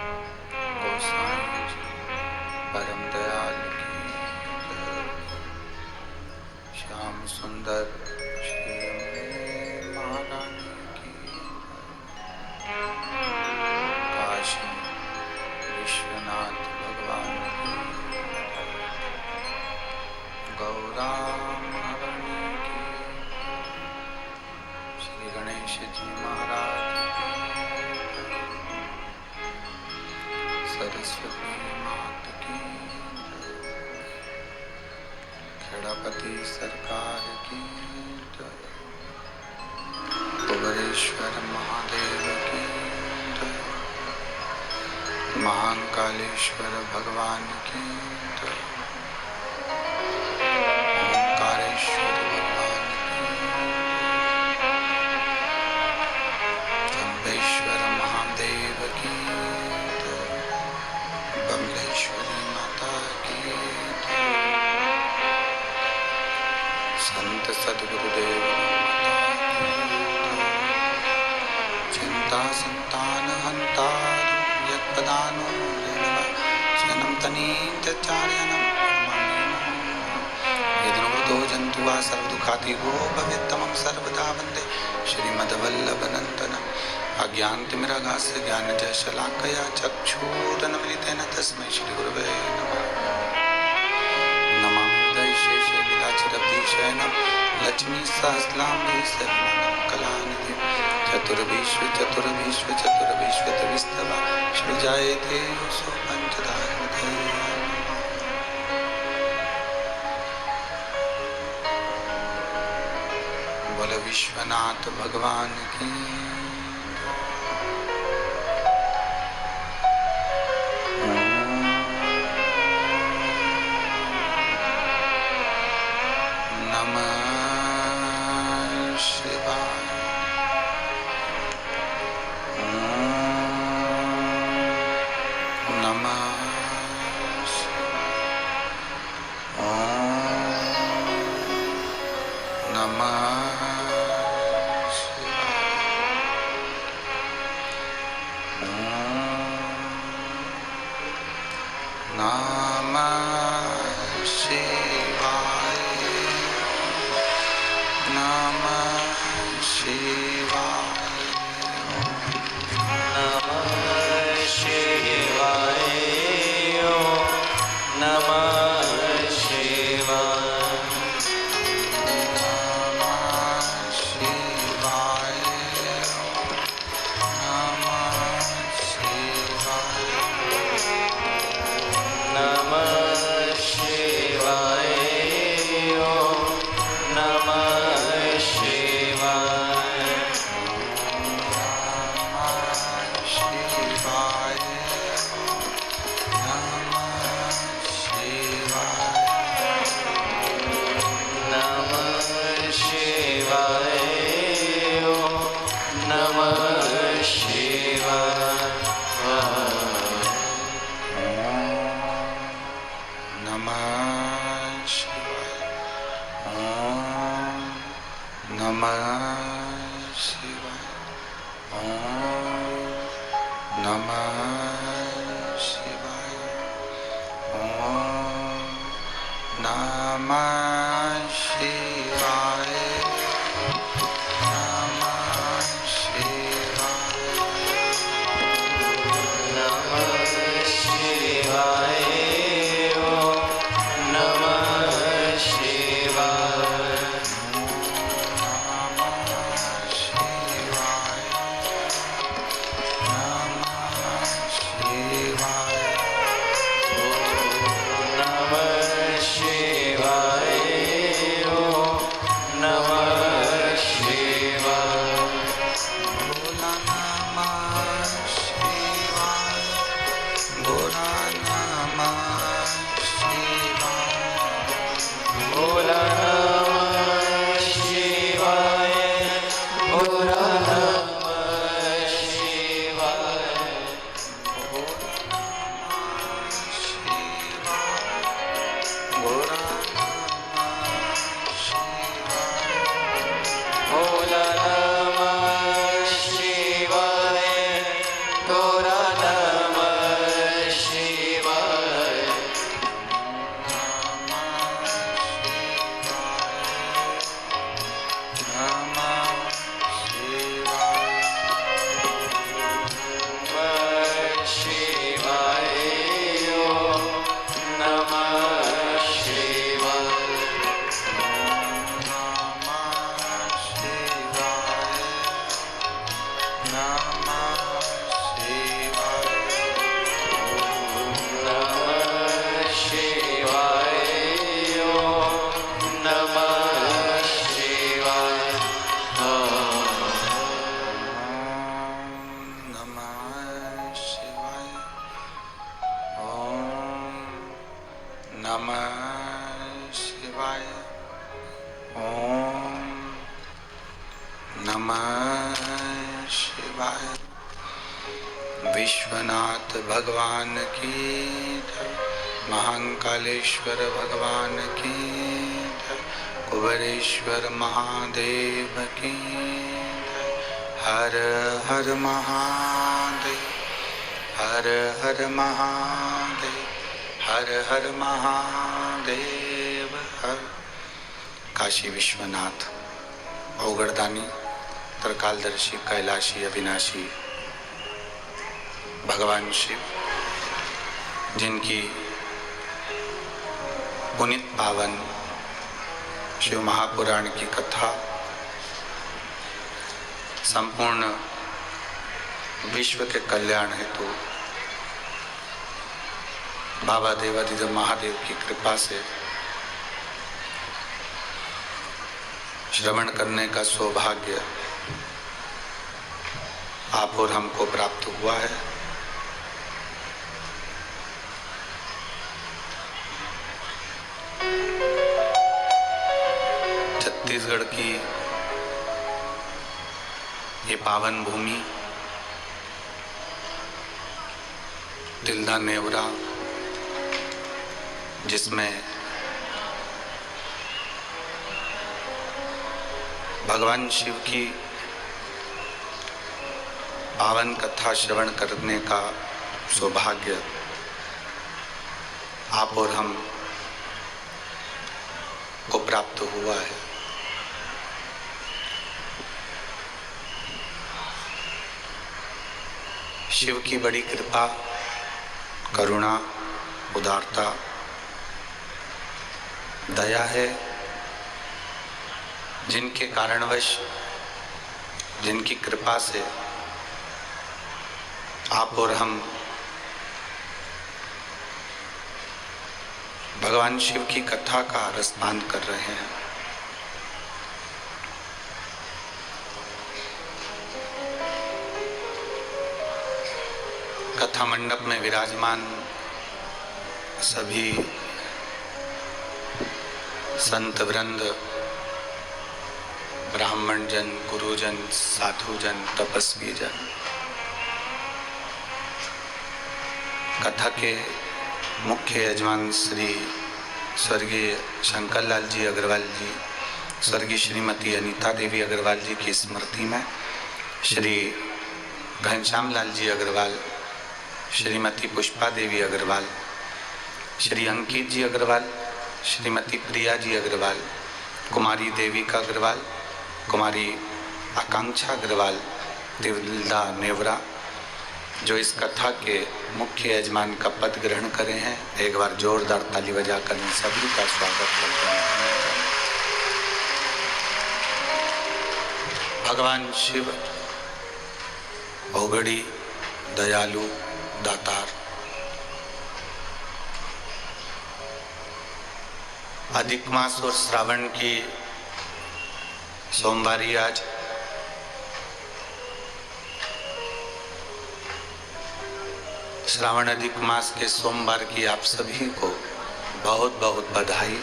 गोसाई जी परम दयाल की जय। श्याम सुंदर श्री अम्बे महारानी की जय। काशी विश्वनाथ भगवान की जय। गौरा महारानी की जय। श्री गणेश जी महाराज की जय। सरस्वती मात की जय। खेड़ापति सरकार की जय। कुबेरेश्वर महादेव की जय। महाकालेश्वर भगवान की जय। ओंकारेश्वर भगवान की जय। जम्बेश्वर महादेव की जय। बमलेश्वरी माता की जय। संत सद्गुरुदेव माता की जय। चिंता संतान हंतारु यत्पदानो जनम तनीचार्यनम यदनुतो जंतुवा सर्वदुखाति गो भवेत्तमं सर्वदा वन्दे श्रीमद्वल्लभनन्दनम् अज्ञानतिमिरागास्य ज्ञानजशलाकया चक्षुरुन्मीलितेन तस्मै श्रीगुरवे नमः। नमामि दैशेषविलासरब्धिशयनं लक्ष्मीसहस्राम्बुजसेवितं कलानिधिं चतुर्विश्वचतुर्विश्वचतुर्विश्वतविस्तवा श्रीजायते योऽसौ पञ्चधा हृदये। बोल विश्वनाथ भगवान की नमः शिवाय। नमः शिवाय। नमः शिवाय। नमः शिवाय। ओम नमः शिवाय। विश्वनाथ भगवान की जय। महाकालेश्वर भगवान की जय। कुबेरेश्वर महादेव की जय। हर हर महादेव, हर हर महादेव, हर हर महादेव हर। काशी विश्वनाथ अवगढ़दानी त्रिकालदर्शी कैलाशी अविनाशी भगवान शिव, जिनकी पुनित पावन शिव महापुराण की कथा संपूर्ण विश्व के कल्याण हेतु बाबा देवाधिदेव महादेव की कृपा से श्रवण करने का सौभाग्य आप और हमको प्राप्त हुआ है। छत्तीसगढ़ की ये पावन भूमि तिल्दा नेवरा, जिसमें भगवान शिव की पावन कथा श्रवण करने का सौभाग्य आप और हम को प्राप्त हुआ है। शिव की बड़ी कृपा, करुणा, उदारता, दया है, जिनके कारणवश, जिनकी कृपा से आप और हम भगवान शिव की कथा का रसपान कर रहे हैं। कथा मंडप में विराजमान सभी संत वृंद, ब्राह्मण जन, गुरुजन, साधुजन, तपस्वी जन, कथा के मुख्य यजमान श्री स्वर्गीय शंकर लाल जी अग्रवाल जी, स्वर्गीय श्रीमती अनीता देवी अग्रवाल जी की स्मृति में श्री घनश्याम लाल जी अग्रवाल, श्रीमती पुष्पा देवी अग्रवाल, श्री अंकित जी अग्रवाल, श्रीमती प्रिया जी अग्रवाल, कुमारी देविका अग्रवाल, कुमारी आकांक्षा अग्रवाल, तिल्दा नेवरा, जो इस कथा के मुख्य यजमान का पद ग्रहण करे हैं, एक बार जोरदार ताली बजाकर इन सभी का स्वागत करते हैं। भगवान शिव अवगढ़ी, दयालु, दातार। अधिक मास और श्रावण की सोमवारी आज श्रावण अधिक मास के सोमवार की आप सभी को बहुत बहुत बधाई।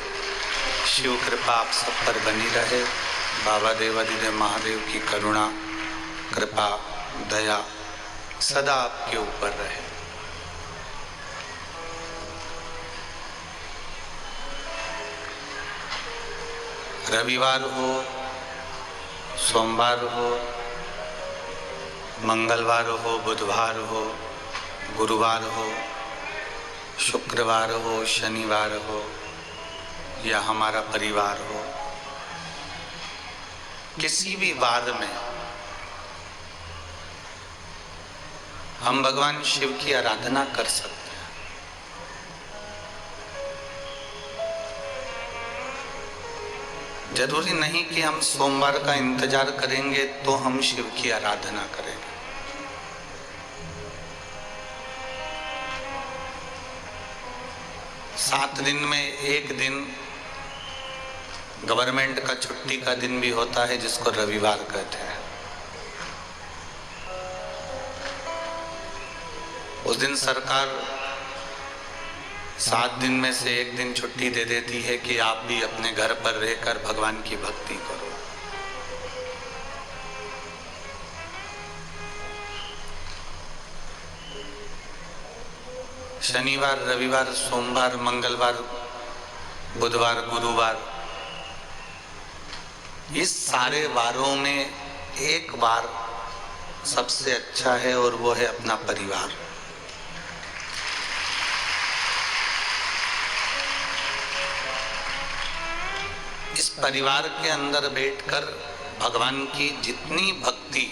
शिव कृपा आप सब पर बनी रहे। बाबा देवाधिदेव महादेव की करुणा, कृपा, दया सदा आपके ऊपर रहे। रविवार हो, सोमवार हो, मंगलवार हो, बुधवार हो, गुरुवार हो, शुक्रवार हो, शनिवार हो या हमारा परिवार हो, किसी भी वार में हम भगवान शिव की आराधना कर सकते हैं। जरूरी नहीं कि हम सोमवार का इंतजार करेंगे तो हम शिव की आराधना करेंगे। सात दिन में एक दिन गवर्नमेंट का छुट्टी का दिन भी होता है, जिसको रविवार कहते हैं। उस दिन सरकार 7 दिन में से 1 दिन छुट्टी दे देती है कि आप भी अपने घर पर रहकर भगवान की भक्ति करो। शनिवार, रविवार, सोमवार, मंगलवार, बुधवार, गुरुवार, इस सारे वारों में एक बार सबसे अच्छा है और वो है अपना परिवार। इस परिवार के अंदर बैठकर भगवान की जितनी भक्ति,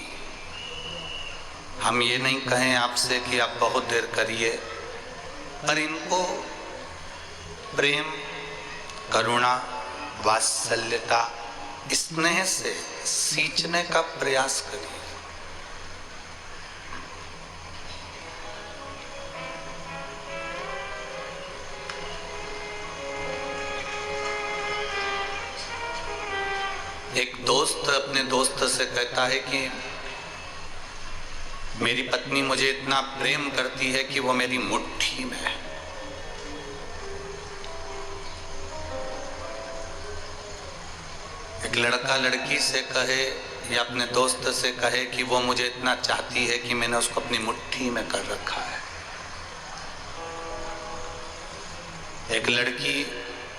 हम ये नहीं कहें आपसे कि आप बहुत देर करिए, पर इनको प्रेम, करुणा, वात्सल्यता, स्नेह से सींचने का प्रयास करिए। एक दोस्त अपने दोस्त से कहता है कि मेरी पत्नी मुझे इतना प्रेम करती है कि वो मेरी मुट्ठी में है। एक लड़का लड़की से कहे या अपने दोस्त से कहे कि वो मुझे इतना चाहती है कि मैंने उसको अपनी मुट्ठी में कर रखा है। एक लड़की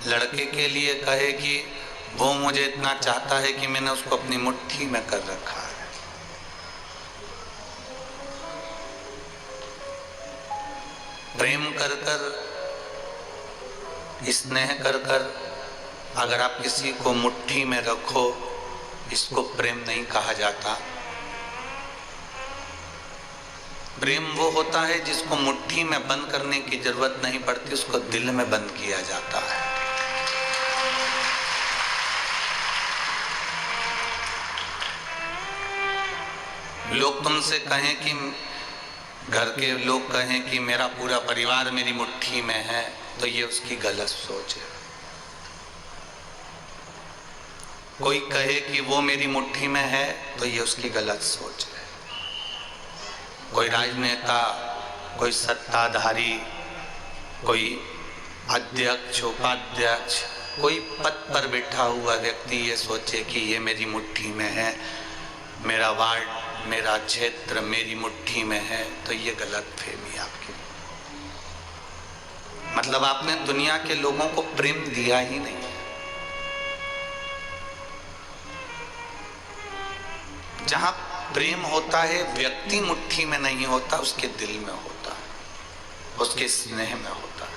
लड़के के लिए कहे कि वो मुझे इतना चाहता है कि मैंने उसको अपनी मुट्ठी में कर रखा है। प्रेम कर कर, स्नेह कर कर अगर आप किसी को मुट्ठी में रखो, इसको प्रेम नहीं कहा जाता। प्रेम वो होता है जिसको मुट्ठी में बंद करने की जरूरत नहीं पड़ती, उसको दिल में बंद किया जाता है। लोग तुमसे कहें कि घर के लोग कहें कि मेरा पूरा परिवार मेरी मुट्ठी में है, तो ये उसकी गलत सोच है। कोई कहे कि वो मेरी मुट्ठी में है, तो ये उसकी गलत सोच है। कोई राजनेता, कोई सत्ताधारी, कोई अध्यक्ष, उपाध्यक्ष, कोई पद पर बैठा हुआ व्यक्ति ये सोचे कि ये मेरी मुट्ठी में है, मेरा वार्ड, मेरा क्षेत्र मेरी मुट्ठी में है, तो ये गलत फहमी आपकी। मतलब आपने दुनिया के लोगों को प्रेम दिया ही नहीं। जहां प्रेम होता है, व्यक्ति मुट्ठी में नहीं होता, उसके दिल में होता है, उसके स्नेह में होता है।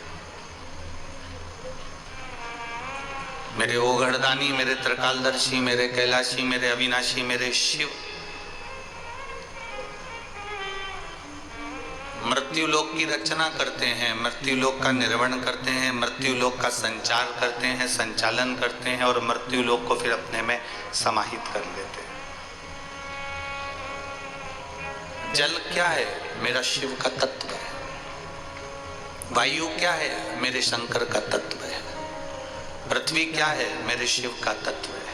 मेरे ओघड़दानी, मेरे त्रिकालदर्शी, मेरे कैलाशी, मेरे अविनाशी, मेरे शिव मृत्यु लोक की रचना करते हैं, मृत्यु लोक का निर्वहन करते हैं, मृत्यु लोक का संचार करते हैं, संचालन करते हैं और मृत्यु लोक को फिर अपने में समाहित कर लेते हैं। जल क्या है? मेरा शिव का तत्व है। वायु क्या है? मेरे शंकर का तत्व है। पृथ्वी क्या है? मेरे शिव का तत्व है।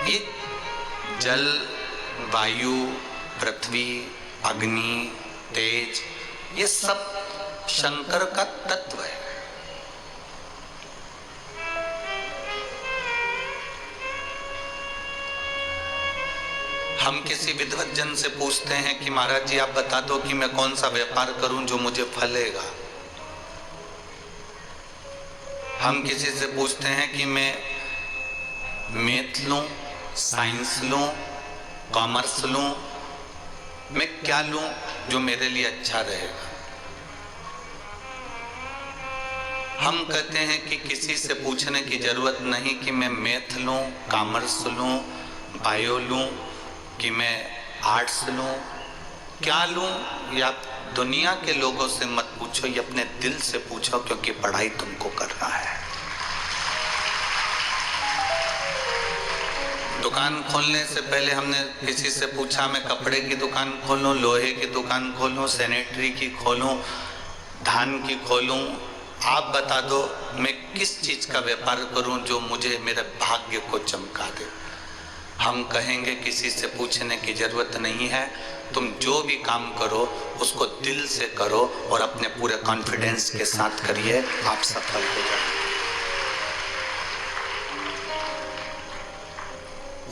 ये जल, वायु, पृथ्वी, अग्नि, तेज, ये सब शंकर का तत्व है। हम किसी विद्वत जन से पूछते हैं कि महाराज जी आप बता दो कि मैं कौन सा व्यापार करूं जो मुझे फलेगा। हम किसी से पूछते हैं कि मैं मैथ लूं, साइंस लूं, कॉमर्स लूं, मैं क्या लूं जो मेरे लिए अच्छा रहेगा। हम कहते हैं कि किसी से पूछने की जरूरत नहीं कि मैं मैथ लूं, कॉमर्स लूं, बायो लूं, कि मैं आर्ट्स लूं, क्या लूं, या दुनिया के लोगों से मत पूछो, ये अपने दिल से पूछो, क्योंकि पढ़ाई तुमको करना है। दुकान खोलने से पहले हमने किसी से पूछा मैं कपड़े की दुकान खोलूं, लोहे की दुकान खोलूं, सैनिटरी की खोलूं, धान की खोलूं, आप बता दो मैं किस चीज का व्यापार करूं जो मुझे मेरे भाग्य को चमका दे। हम कहेंगे किसी से पूछने की जरूरत नहीं है। तुम जो भी काम करो उसको दिल से करो और अपने पूरे कॉन्फिडेंस के साथ करिए, आप सफल हो जाएंगे।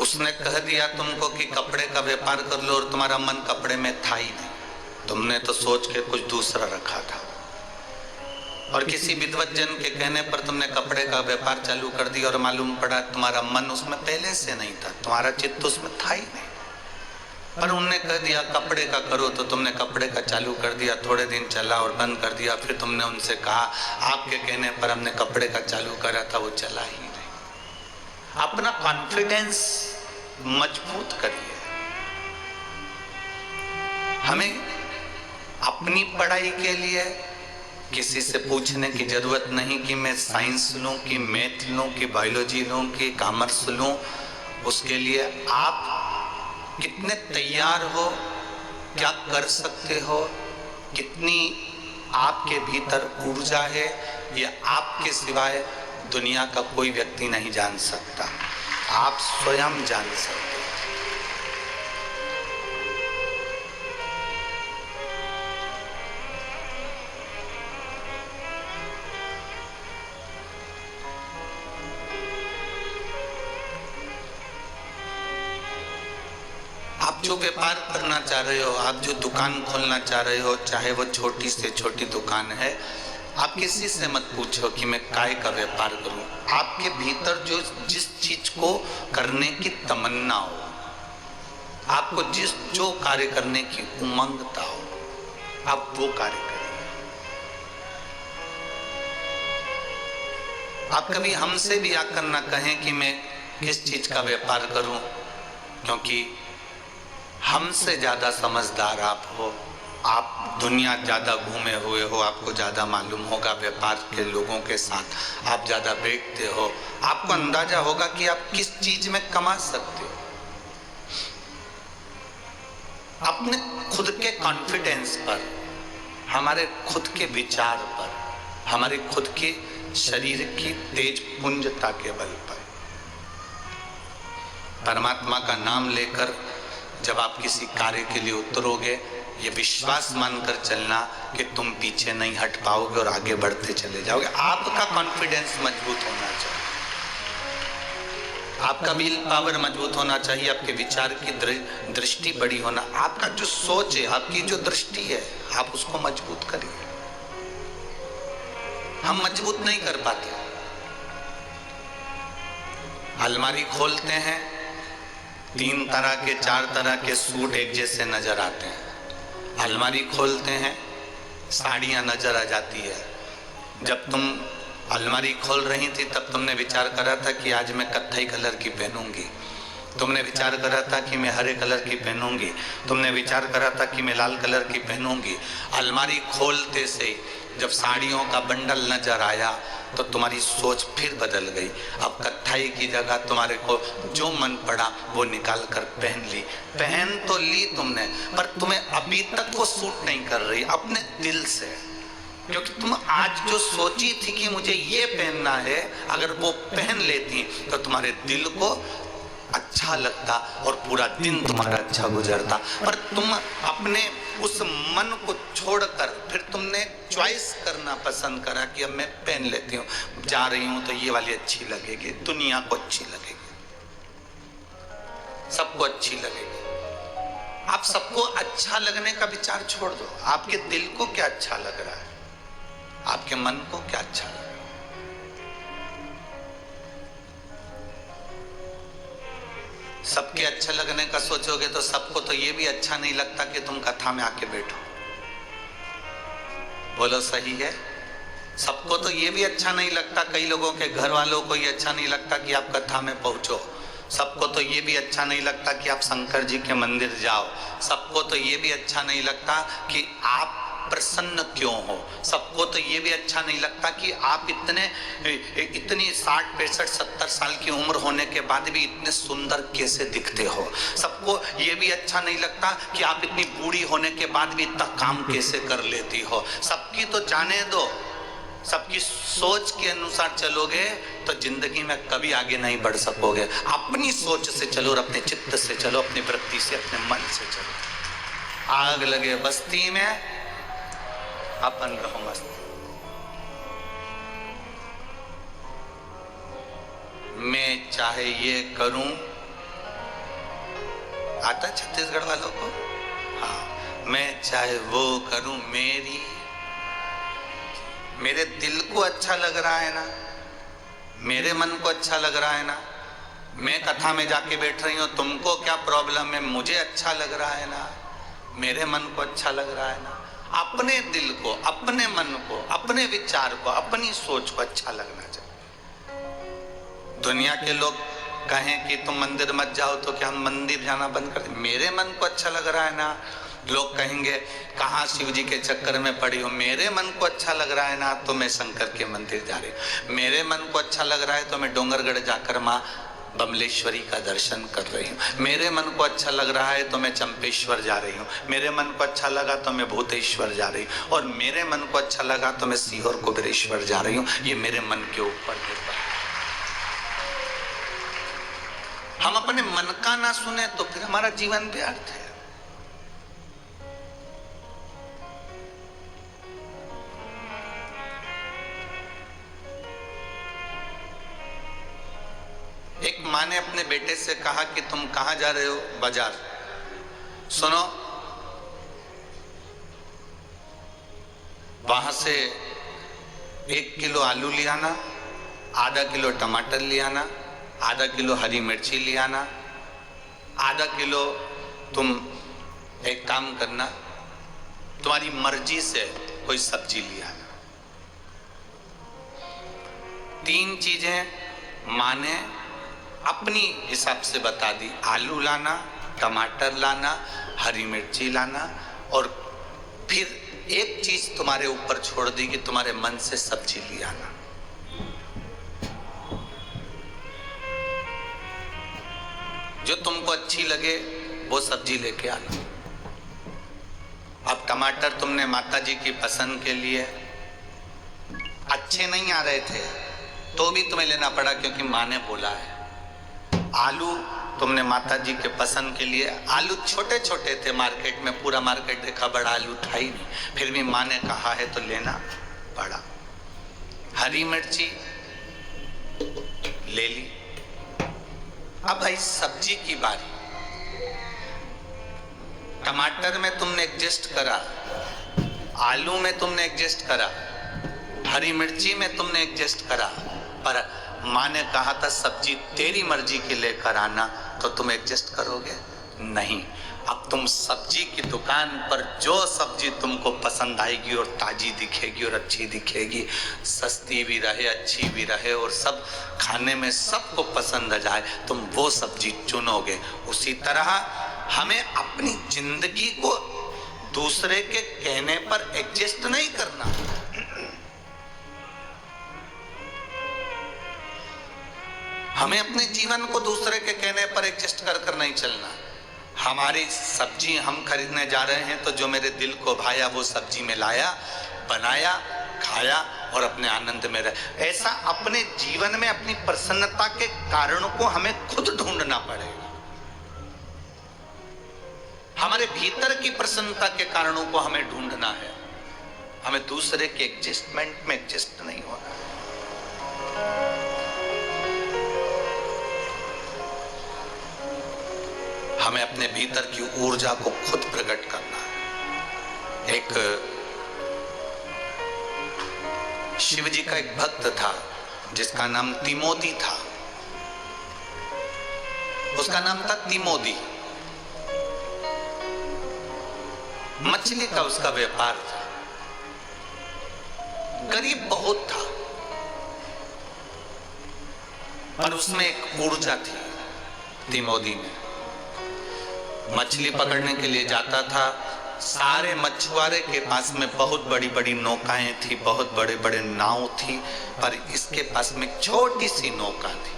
उसने कह दिया तुमको कि कपड़े का व्यापार कर लो और तुम्हारा मन कपड़े में था ही नहीं, तुमने तो सोच के कुछ दूसरा रखा था। और किसी विद्वत जन के कहने पर तुमने कपड़े का व्यापार चालू कर दिया और मालूम पड़ा तुम्हारा मन उसमें पहले से नहीं था, तुम्हारा चित्त उसमें था ही नहीं। पर उनने कह दिया कपड़े का करो तो तुमने कपड़े का चालू कर दिया, थोड़े दिन चला और बंद कर दिया। फिर तुमने उनसे कहा आपके कहने पर हमने कपड़े का चालू करा था, वो चला ही नहीं। अपना कॉन्फिडेंस मजबूत करिए। हमें अपनी पढ़ाई के लिए किसी से पूछने की जरूरत नहीं कि मैं साइंस लूं कि मैथ लूं कि बायोलॉजी लूं कि कॉमर्स लूं। उसके लिए आप कितने तैयार हो, क्या कर सकते हो, कितनी आपके भीतर ऊर्जा है, ये आपके सिवाय दुनिया का कोई व्यक्ति नहीं जान सकता, आप स्वयं जान सकते। आप जो व्यापार करना चाह रहे हो, आप जो दुकान खोलना चाह रहे हो, चाहे वो छोटी से छोटी दुकान है, आप किसी से मत पूछो कि मैं काय का व्यापार करूं। आपके भीतर जो जिस चीज को करने की तमन्ना हो, आपको जो कार्य करने की उमंगता हो, आप वो कार्य करिए। आप कभी हमसे भी आकर ना कहें कि मैं किस चीज का व्यापार करूं, क्योंकि हमसे ज्यादा समझदार आप हो, आप दुनिया ज्यादा घूमे हुए हो, आपको ज्यादा मालूम होगा व्यापार के लोगों के साथ, आप ज्यादा बैठते हो, आपको अंदाजा होगा कि आप किस चीज में कमा सकते हो। अपने खुद के कॉन्फिडेंस पर, हमारे खुद के विचार पर, हमारे खुद के शरीर की तेज पुंजता के बल पर परमात्मा का नाम लेकर जब आप किसी कार्य के लिए उतरोगे, ये विश्वास मानकर चलना कि तुम पीछे नहीं हट पाओगे और आगे बढ़ते चले जाओगे। आपका कॉन्फिडेंस मजबूत होना चाहिए, आपका विल पावर मजबूत होना चाहिए, आपके विचार की दृष्टि बड़ी होना, आपका जो सोच है, आपकी जो दृष्टि है, आप उसको मजबूत करिए। हम मजबूत नहीं कर पाते। अलमारी खोलते हैं, 3 तरह के 4 तरह के सूट एक जैसे नजर आते हैं। अलमारी खोलते हैं, साड़ियां नजर आ जाती है। जब तुम अलमारी खोल रही थी तब तुमने विचार करा था कि आज मैं कत्थई कलर की पहनूंगी, तुमने विचार करा था कि मैं हरे कलर की पहनूंगी, तुमने विचार करा था कि मैं लाल कलर की पहनूंगी। अलमारी खोलते से जब साड़ियों का बंडल नजर आया तो तुम्हारी सोच फिर बदल गई। अब कत्थई की जगह तुम्हारे को जो मन पड़ा वो निकाल कर पहन ली। पहन तो ली तुमने, पर तुम्हें अभी तक वो सूट नहीं कर रही अपने दिल से, क्योंकि तुम आज जो सोची थी कि मुझे ये पहनना है, अगर वो पहन लेती तो तुम्हारे दिल को अच्छा लगता और पूरा दिन तुम्हारा अच्छा गुजरता। पर तुम अपने उस मन को छोड़कर फिर तुमने चॉइस करना पसंद करा कि अब मैं पहन लेती हूँ, जा रही हूँ तो ये वाली अच्छी लगेगी, दुनिया को अच्छी लगेगी, सबको अच्छी लगेगी। आप सबको अच्छा लगने का विचार छोड़ दो। आपके दिल को क्या अच्छा लग रहा है, आपके मन को क्या अच्छा लग रहा है। सबके अच्छा लगने का सोचोगे तो सबको तो ये भी अच्छा नहीं लगता कि तुम कथा में आके बैठो। बोलो सही है? सबको तो ये भी अच्छा नहीं लगता, कई लोगों के घर वालों को ये अच्छा नहीं लगता कि आप कथा में पहुंचो। सबको तो ये भी अच्छा नहीं लगता कि आप शंकर जी के मंदिर जाओ। सबको तो ये भी अच्छा नहीं लगता कि आप प्रसन्न क्यों हो। सबको तो ये भी अच्छा नहीं लगता कि आप इतनी 60, 65, 70 साल की उम्र होने के बाद भी इतने सुंदर कैसे दिखते हो। सबको ये भी अच्छा नहीं लगता कि आप इतनी बूढ़ी होने के बाद भी इतना काम कैसे कर लेती हो। सबकी तो जाने दो, सबकी सोच के अनुसार चलोगे तो जिंदगी में कभी आगे नहीं बढ़ सकोगे। अपनी सोच से चलो और अपने चित्त से चलो, अपनी वृत्ति से, अपने मन से चलो। आग लगे बस्ती में, अपन रहो मस्त। मैं चाहे ये करूं, आता छत्तीसगढ़ वालों को? हाँ, मैं चाहे वो करूं, मेरे दिल को अच्छा लग रहा है ना, मेरे मन को अच्छा लग रहा है ना। मैं कथा में जाके बैठ रही हूं, तुमको क्या प्रॉब्लम है? मुझे अच्छा लग रहा है ना, मेरे मन को अच्छा लग रहा है ना। अपने दिल को, अपने मन को, अपने विचार को, अपनी सोच को अच्छा लगना चाहिए। दुनिया के लोग कहें कि तुम मंदिर मत जाओ तो क्या हम मंदिर जाना बंद कर दें? मेरे मन को अच्छा लग रहा है ना। लोग कहेंगे कहाँ शिव जी के चक्कर में पड़ी हो, मेरे मन को अच्छा लग रहा है ना, तो मैं शंकर के मंदिर जा रही हूँ। मेरे मन को अच्छा लग रहा है तो मैं डोंगरगढ़ जाकर माँ बमलेश्वरी का दर्शन कर रही हूँ। मेरे मन को अच्छा लग रहा है तो मैं चंपेश्वर जा रही हूँ। मेरे मन को अच्छा लगा तो मैं भूतेश्वर जा रही हूँ। और मेरे मन को अच्छा लगा तो मैं सीहोर कुबेरेश्वर जा रही हूँ। ये मेरे मन के ऊपर निर्भर है। हम अपने मन का ना सुने तो फिर हमारा जीवन व्यर्थ है। एक माँ ने अपने बेटे से कहा कि तुम कहां जा रहे हो? बाजार। सुनो, वहां से 1 किलो आलू ले आना, आधा किलो टमाटर ले आना, आधा किलो हरी मिर्ची ले आना, आधा किलो तुम एक काम करना, तुम्हारी मर्जी से कोई सब्जी ले आना। 3 चीजें माँ ने अपनी हिसाब से बता दी। आलू लाना, टमाटर लाना, हरी मिर्ची लाना, और फिर एक चीज तुम्हारे ऊपर छोड़ दी कि तुम्हारे मन से सब्जी ले आना। जो तुमको अच्छी लगे वो सब्जी लेके आना। अब टमाटर तुमने माता जी की पसंद के लिए, अच्छे नहीं आ रहे थे तो भी तुम्हें लेना पड़ा क्योंकि माँ ने बोला है। आलू तुमने माता जी के पसंद के लिए, आलू छोटे छोटे थे, मार्केट में पूरा मार्केट देखा, बड़ा आलू था ही नहीं, फिर भी माँ ने कहा है तो लेना पड़ा। हरी मिर्ची ले ली। अब भाई सब्जी की बारी। टमाटर में तुमने एडजस्ट करा, आलू में तुमने एडजस्ट करा, हरी मिर्ची में तुमने एडजस्ट करा, पर माँ ने कहा था सब्जी तेरी मर्जी की लेकर आना, तो तुम एडजस्ट करोगे? नहीं। अब तुम सब्जी की दुकान पर जो सब्जी तुमको पसंद आएगी और ताजी दिखेगी और अच्छी दिखेगी, सस्ती भी रहे, अच्छी भी रहे और सब खाने में सबको पसंद आ जाए, तुम वो सब्जी चुनोगे। उसी तरह हमें अपनी जिंदगी को दूसरे के कहने पर एडजस्ट नहीं करना। हमें अपने जीवन को दूसरे के कहने पर एडजस्ट कर नहीं चलना। हमारी सब्जी हम खरीदने जा रहे हैं तो जो मेरे दिल को भाया वो सब्जी में लाया, बनाया, खाया और अपने आनंद में रहे। ऐसा अपने जीवन में अपनी प्रसन्नता के कारणों को हमें खुद ढूंढना पड़ेगा। हमारे भीतर की प्रसन्नता के कारणों को हमें ढूंढना है। हमें दूसरे के एडजस्टमेंट में एडजस्ट नहीं होना। हमें अपने भीतर की ऊर्जा को खुद प्रकट करना है। एक शिव जी का एक भक्त था जिसका नाम तिमोदी था। उसका नाम था तिमोदी। मछली का उसका व्यापार था। गरीब बहुत था पर उसमें एक ऊर्जा थी तिमोदी में। मछली पकड़ने के लिए जाता था, सारे मछुआरे के पास में बहुत बड़ी बड़ी नौकाएं थी, बहुत बड़े बड़े नाव थी, पर इसके पास में छोटी सी नौका थी।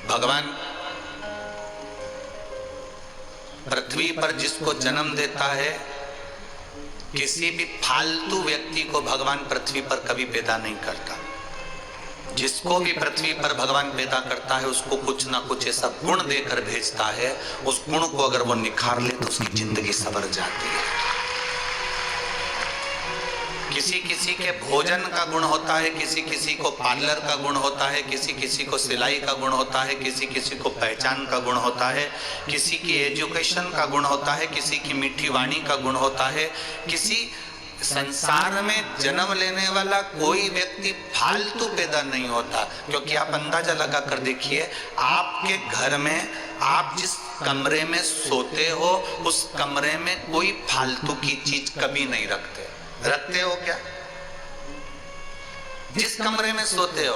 भगवान पृथ्वी पर जिसको जन्म देता है, किसी भी फालतू व्यक्ति को भगवान पृथ्वी पर कभी पैदा नहीं करता। जिसको भी पृथ्वी पर भगवान पैदा करता है उसको कुछ ना कुछ ऐसा गुण देकर भेजता है, उस गुण को अगर वो निखार ले तो उसकी जिंदगी संवर जाती है। किसी किसी के भोजन का गुण होता है, किसी किसी को पार्लर का गुण होता है, किसी किसी को सिलाई का गुण होता है, किसी किसी को पहचान का गुण होता है, किसी की एजुकेशन का गुण होता है, किसी की मीठी वाणी का गुण होता है। किसी संसार में जन्म लेने वाला कोई व्यक्ति फालतू पैदा नहीं होता, क्योंकि आप अंदाजा लगा कर देखिए, आपके घर में आप जिस कमरे में सोते हो उस कमरे में कोई फालतू की चीज कभी नहीं रखते हो क्या? जिस कमरे में सोते हो,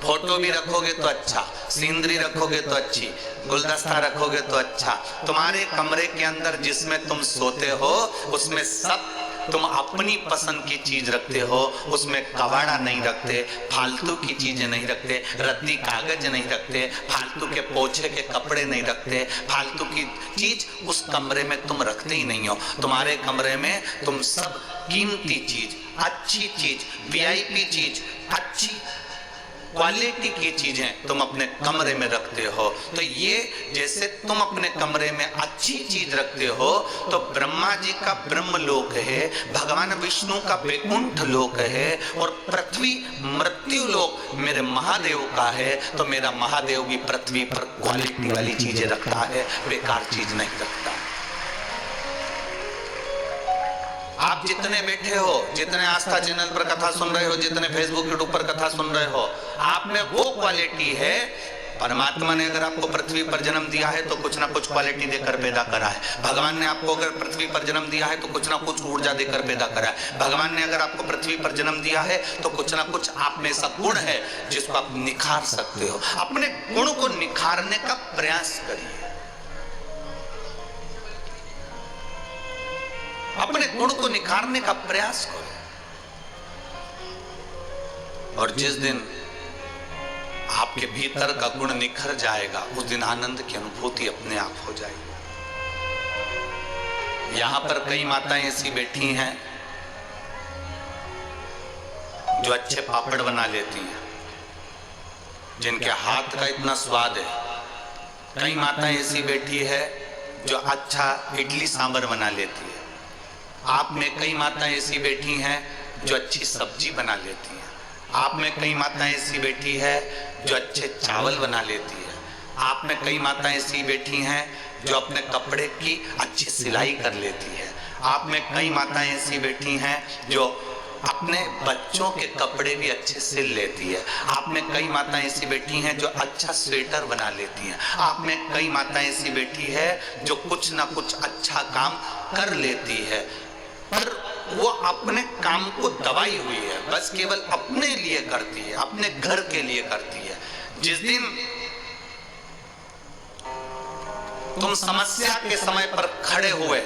फोटो भी रखोगे तो अच्छा, सीनरी रखोगे तो अच्छी, गुलदस्ता रखोगे तो अच्छा। तुम्हारे कमरे के अंदर जिसमें तुम सोते हो उसमें सब तुम अपनी पसंद की चीज रखते हो, उसमें कबाड़ा नहीं रखते, फालतू की चीजें नहीं रखते, रद्दी कागज नहीं रखते, फालतू के पोछे के कपड़े नहीं रखते, फालतू की चीज उस कमरे में तुम रखते ही नहीं हो। तुम्हारे कमरे में तुम सब कीमती चीज, अच्छी चीज, वीआईपी चीज, अच्छी क्वालिटी की चीजें तुम अपने कमरे में रखते हो। तो ये जैसे तुम अपने कमरे में अच्छी चीज रखते हो, तो ब्रह्मा जी का ब्रह्म लोक है, भगवान विष्णु का वैकुंठ लोक है, और पृथ्वी मृत्यु लोक मेरे महादेव का है। तो मेरा महादेव भी पृथ्वी पर क्वालिटी वाली चीजें रखता है, बेकार चीज नहीं रखता। आप जितने बैठे हो, जितने आस्था चैनल पर कथा सुन रहे हो, जितने फेसबुक यूट्यूब पर कथा सुन रहे हो, आप में वो क्वालिटी है। परमात्मा ने अगर आपको पृथ्वी पर जन्म दिया है तो कुछ ना कुछ क्वालिटी देकर पैदा करा है। भगवान ने आपको अगर पृथ्वी पर जन्म दिया है तो कुछ ना कुछ ऊर्जा देकर पैदा करा है। भगवान ने अगर आपको पृथ्वी पर जन्म दिया है तो कुछ ना कुछ आप में ऐसा गुण है जिसको आप निखार सकते हो। अपने गुण को निखारने का प्रयास करिए, अपने गुण को निखारने का प्रयास करो। और जिस दिन आपके भीतर का गुण निखर जाएगा उस दिन आनंद की अनुभूति अपने आप हो जाएगी। यहां पर कई माताएं ऐसी बैठी हैं जो अच्छे पापड़ बना लेती हैं, जिनके हाथ का इतना स्वाद है। कई माताएं ऐसी बैठी है जो अच्छा इडली सांभर बना लेती है। आप में कई माताएं ऐसी बैठी हैं जो अच्छी सब्जी बना लेती हैं। आप में कई माताएं ऐसी बैठी है जो अच्छे चावल बना लेती है। आप में कई माताएं ऐसी बैठी हैं जो अपने कपड़े की अच्छी सिलाई कर लेती है। आप में कई माताएं ऐसी बैठी हैं जो अपने बच्चों के कपड़े भी अच्छे सिल लेती है। आप में कई माताएं ऐसी बैठी हैं जो अच्छा स्वेटर बना लेती हैं। आप में कई माताएं ऐसी बैठी है जो कुछ ना कुछ अच्छा काम कर लेती है, पर वो अपने काम को दबाई हुई है, बस केवल अपने लिए करती है, अपने घर के लिए करती है। जिस दिन तुम समस्या के समय पर खड़े हुए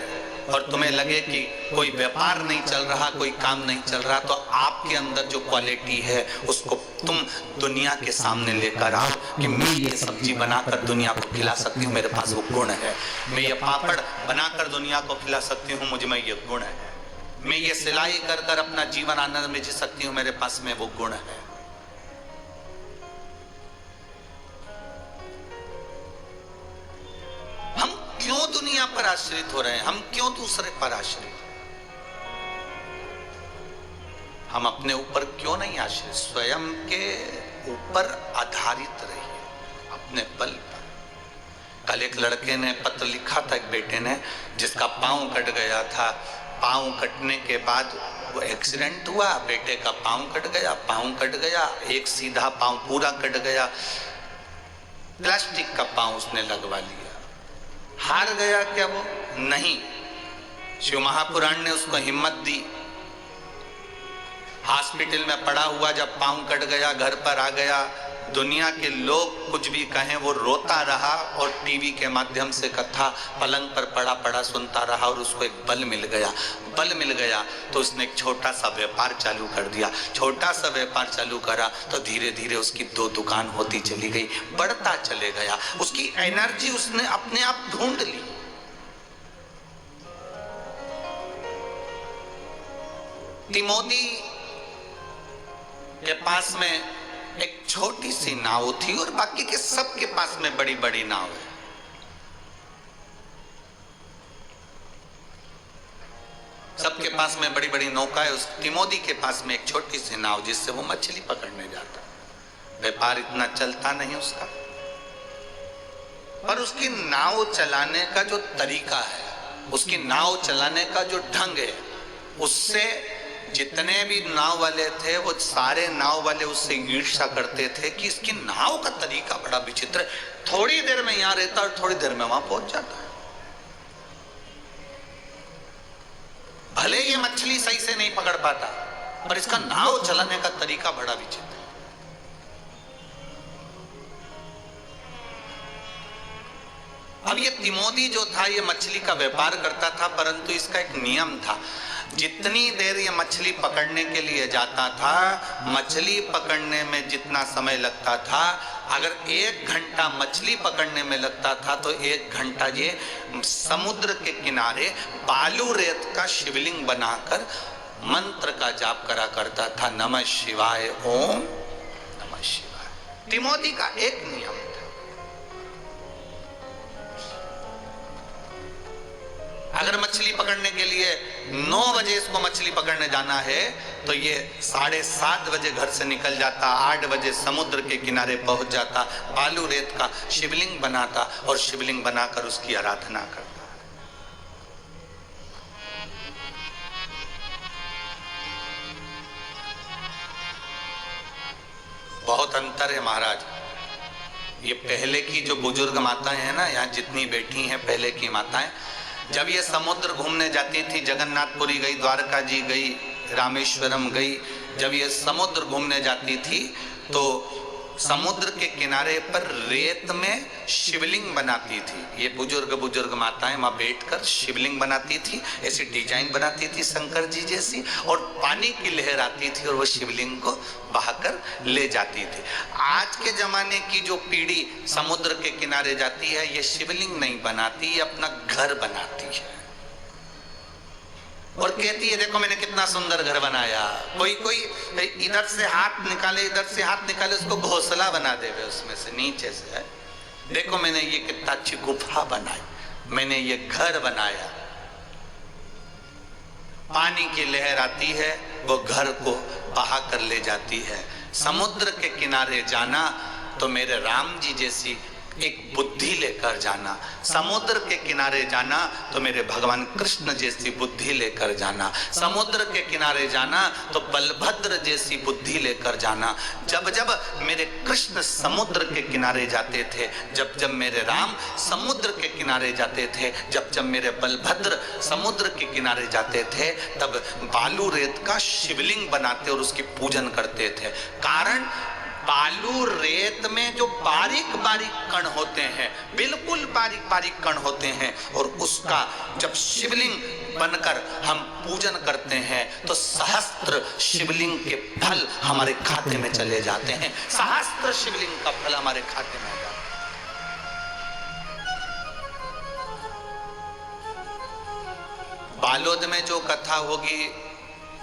और तुम्हें लगे कि कोई व्यापार नहीं चल रहा, कोई काम नहीं चल रहा, तो आपके अंदर जो क्वालिटी है उसको तुम दुनिया के सामने लेकर आओ कि मैं ये सब्जी बनाकर दुनिया को खिला सकती हूँ, मेरे पास वो गुण है। मैं ये पापड़ बनाकर दुनिया को खिला सकती हूँ, मुझ में ये गुण है। मैं ये सिलाई कर कर अपना जीवन आनंद में जी सकती हूँ, मेरे पास में वो गुण है। हम क्यों दुनिया पर आश्रित हो रहे हैं? हम क्यों दूसरे पर आश्रित? हम अपने ऊपर क्यों नहीं आश्रित? स्वयं के ऊपर आधारित रहिए, अपने बल पर। कल एक लड़के ने पत्र लिखा था, एक बेटे ने, जिसका पांव कट गया था। पांव कटने के बाद वो एक्सीडेंट हुआ, बेटे का पांव कट गया, एक सीधा पांव पूरा कट गया, प्लास्टिक का पांव उसने लगवा लिया। हार गया क्या वो? नहीं। शिव महापुराण ने उसको हिम्मत दी। हॉस्पिटल में पड़ा हुआ जब पांव कट गया, घर पर आ गया, दुनिया के लोग कुछ भी कहें वो रोता रहा और टीवी के माध्यम से कथा पलंग पर पड़ा पड़ा सुनता रहा। और उसको एक बल मिल गया तो उसने एक छोटा सा व्यापार चालू कर दिया। छोटा सा व्यापार चालू करा तो धीरे धीरे उसकी 2 दुकान होती चली गई, बढ़ता चले गया। उसकी एनर्जी उसने अपने आप ढूंढ ली। तिमोदी के पास में एक छोटी सी नाव थी और बाकी के सबके पास में बड़ी बड़ी नाव है। सबके पास में बड़ी बड़ी नौका है, उस तिमोदी के पास में एक छोटी सी नाव जिससे वो मछली पकड़ने जाता। व्यापार इतना चलता नहीं उसका, पर उसकी नाव चलाने का जो तरीका है, उसकी नाव चलाने का जो ढंग है, उससे जितने भी नाव वाले थे वो सारे नाव वाले उससे ईर्ष्या करते थे कि इसकी नाव का तरीका बड़ा विचित्र है, थोड़ी देर में यहां रहता और थोड़ी देर में वहां पहुंच जाता है। भले ये मछली सही से नहीं पकड़ पाता, पर इसका नाव चलाने का तरीका बड़ा विचित्र है। अब ये तिमोदी जो था ये मछली का व्यापार करता था, परंतु इसका एक नियम था, जितनी देर ये मछली पकड़ने के लिए जाता था, मछली पकड़ने में जितना समय लगता था, अगर 1 घंटा मछली पकड़ने में लगता था तो 1 घंटा ये समुद्र के किनारे बालू रेत का शिवलिंग बनाकर मंत्र का जाप करा करता था, नमः शिवाय, ओम नमः शिवाय। तिमोदी का एक नियम था। अगर मछली पकड़ने के लिए 9 बजे इसको मछली पकड़ने जाना है तो ये 7:30 बजे घर से निकल जाता, 8 बजे समुद्र के किनारे पहुंच जाता, बालू रेत का शिवलिंग बनाता और शिवलिंग बनाकर उसकी आराधना करता। बहुत अंतर है महाराज। ये पहले की जो बुजुर्ग माताएं हैं ना, यहाँ जितनी बैठी हैं पहले की माताएं, जब ये समुद्र घूमने जाती थी, जगन्नाथपुरी गई, द्वारका जी गई, रामेश्वरम गई, जब ये समुद्र घूमने जाती थी तो समुद्र के किनारे पर रेत में शिवलिंग बनाती थी। ये बुजुर्ग माताएं वहां बैठकर शिवलिंग बनाती थी, ऐसी डिजाइन बनाती थी शंकर जी जैसी, और पानी की लहर आती थी और वो शिवलिंग को बहाकर ले जाती थी। आज के जमाने की जो पीढ़ी समुद्र के किनारे जाती है, ये शिवलिंग नहीं बनाती, ये अपना घर बनाती है और कहती है देखो मैंने कितना सुंदर घर बनाया। कोई कोई इधर से हाथ निकाले, इधर से हाथ निकाले, उसको घोंसला बना देवे उसमें से, नीचे से है, देखो मैंने ये कितना अच्छी गुफा बनाई, मैंने ये घर बनाया। पानी की लहर आती है, वो घर को बहा कर ले जाती है। समुद्र के किनारे जाना तो मेरे राम जी जैसी एक बुद्धि लेकर जाना, समुद्र के किनारे जाना तो मेरे भगवान कृष्ण जैसी बुद्धि लेकर जाना, समुद्र के किनारे जाना तो बलभद्र जैसी बुद्धि लेकर जाना। जब जब मेरे कृष्ण समुद्र के किनारे जाते थे, जब जब मेरे राम समुद्र के किनारे जाते थे, जब जब मेरे बलभद्र समुद्र के किनारे जाते थे, तब बालू रेत का शिवलिंग बनाते और उसकी पूजन करते थे। कारण बालू रेत में जो बारीक बारीक कण होते हैं, बिल्कुल बारीक बारीक कण होते हैं, और उसका जब शिवलिंग बनकर हम पूजन करते हैं तो सहस्त्र शिवलिंग के फल हमारे खाते में चले जाते हैं, सहस्त्र शिवलिंग का फल हमारे खाते में आ जाता है। बालोद में जो कथा होगी,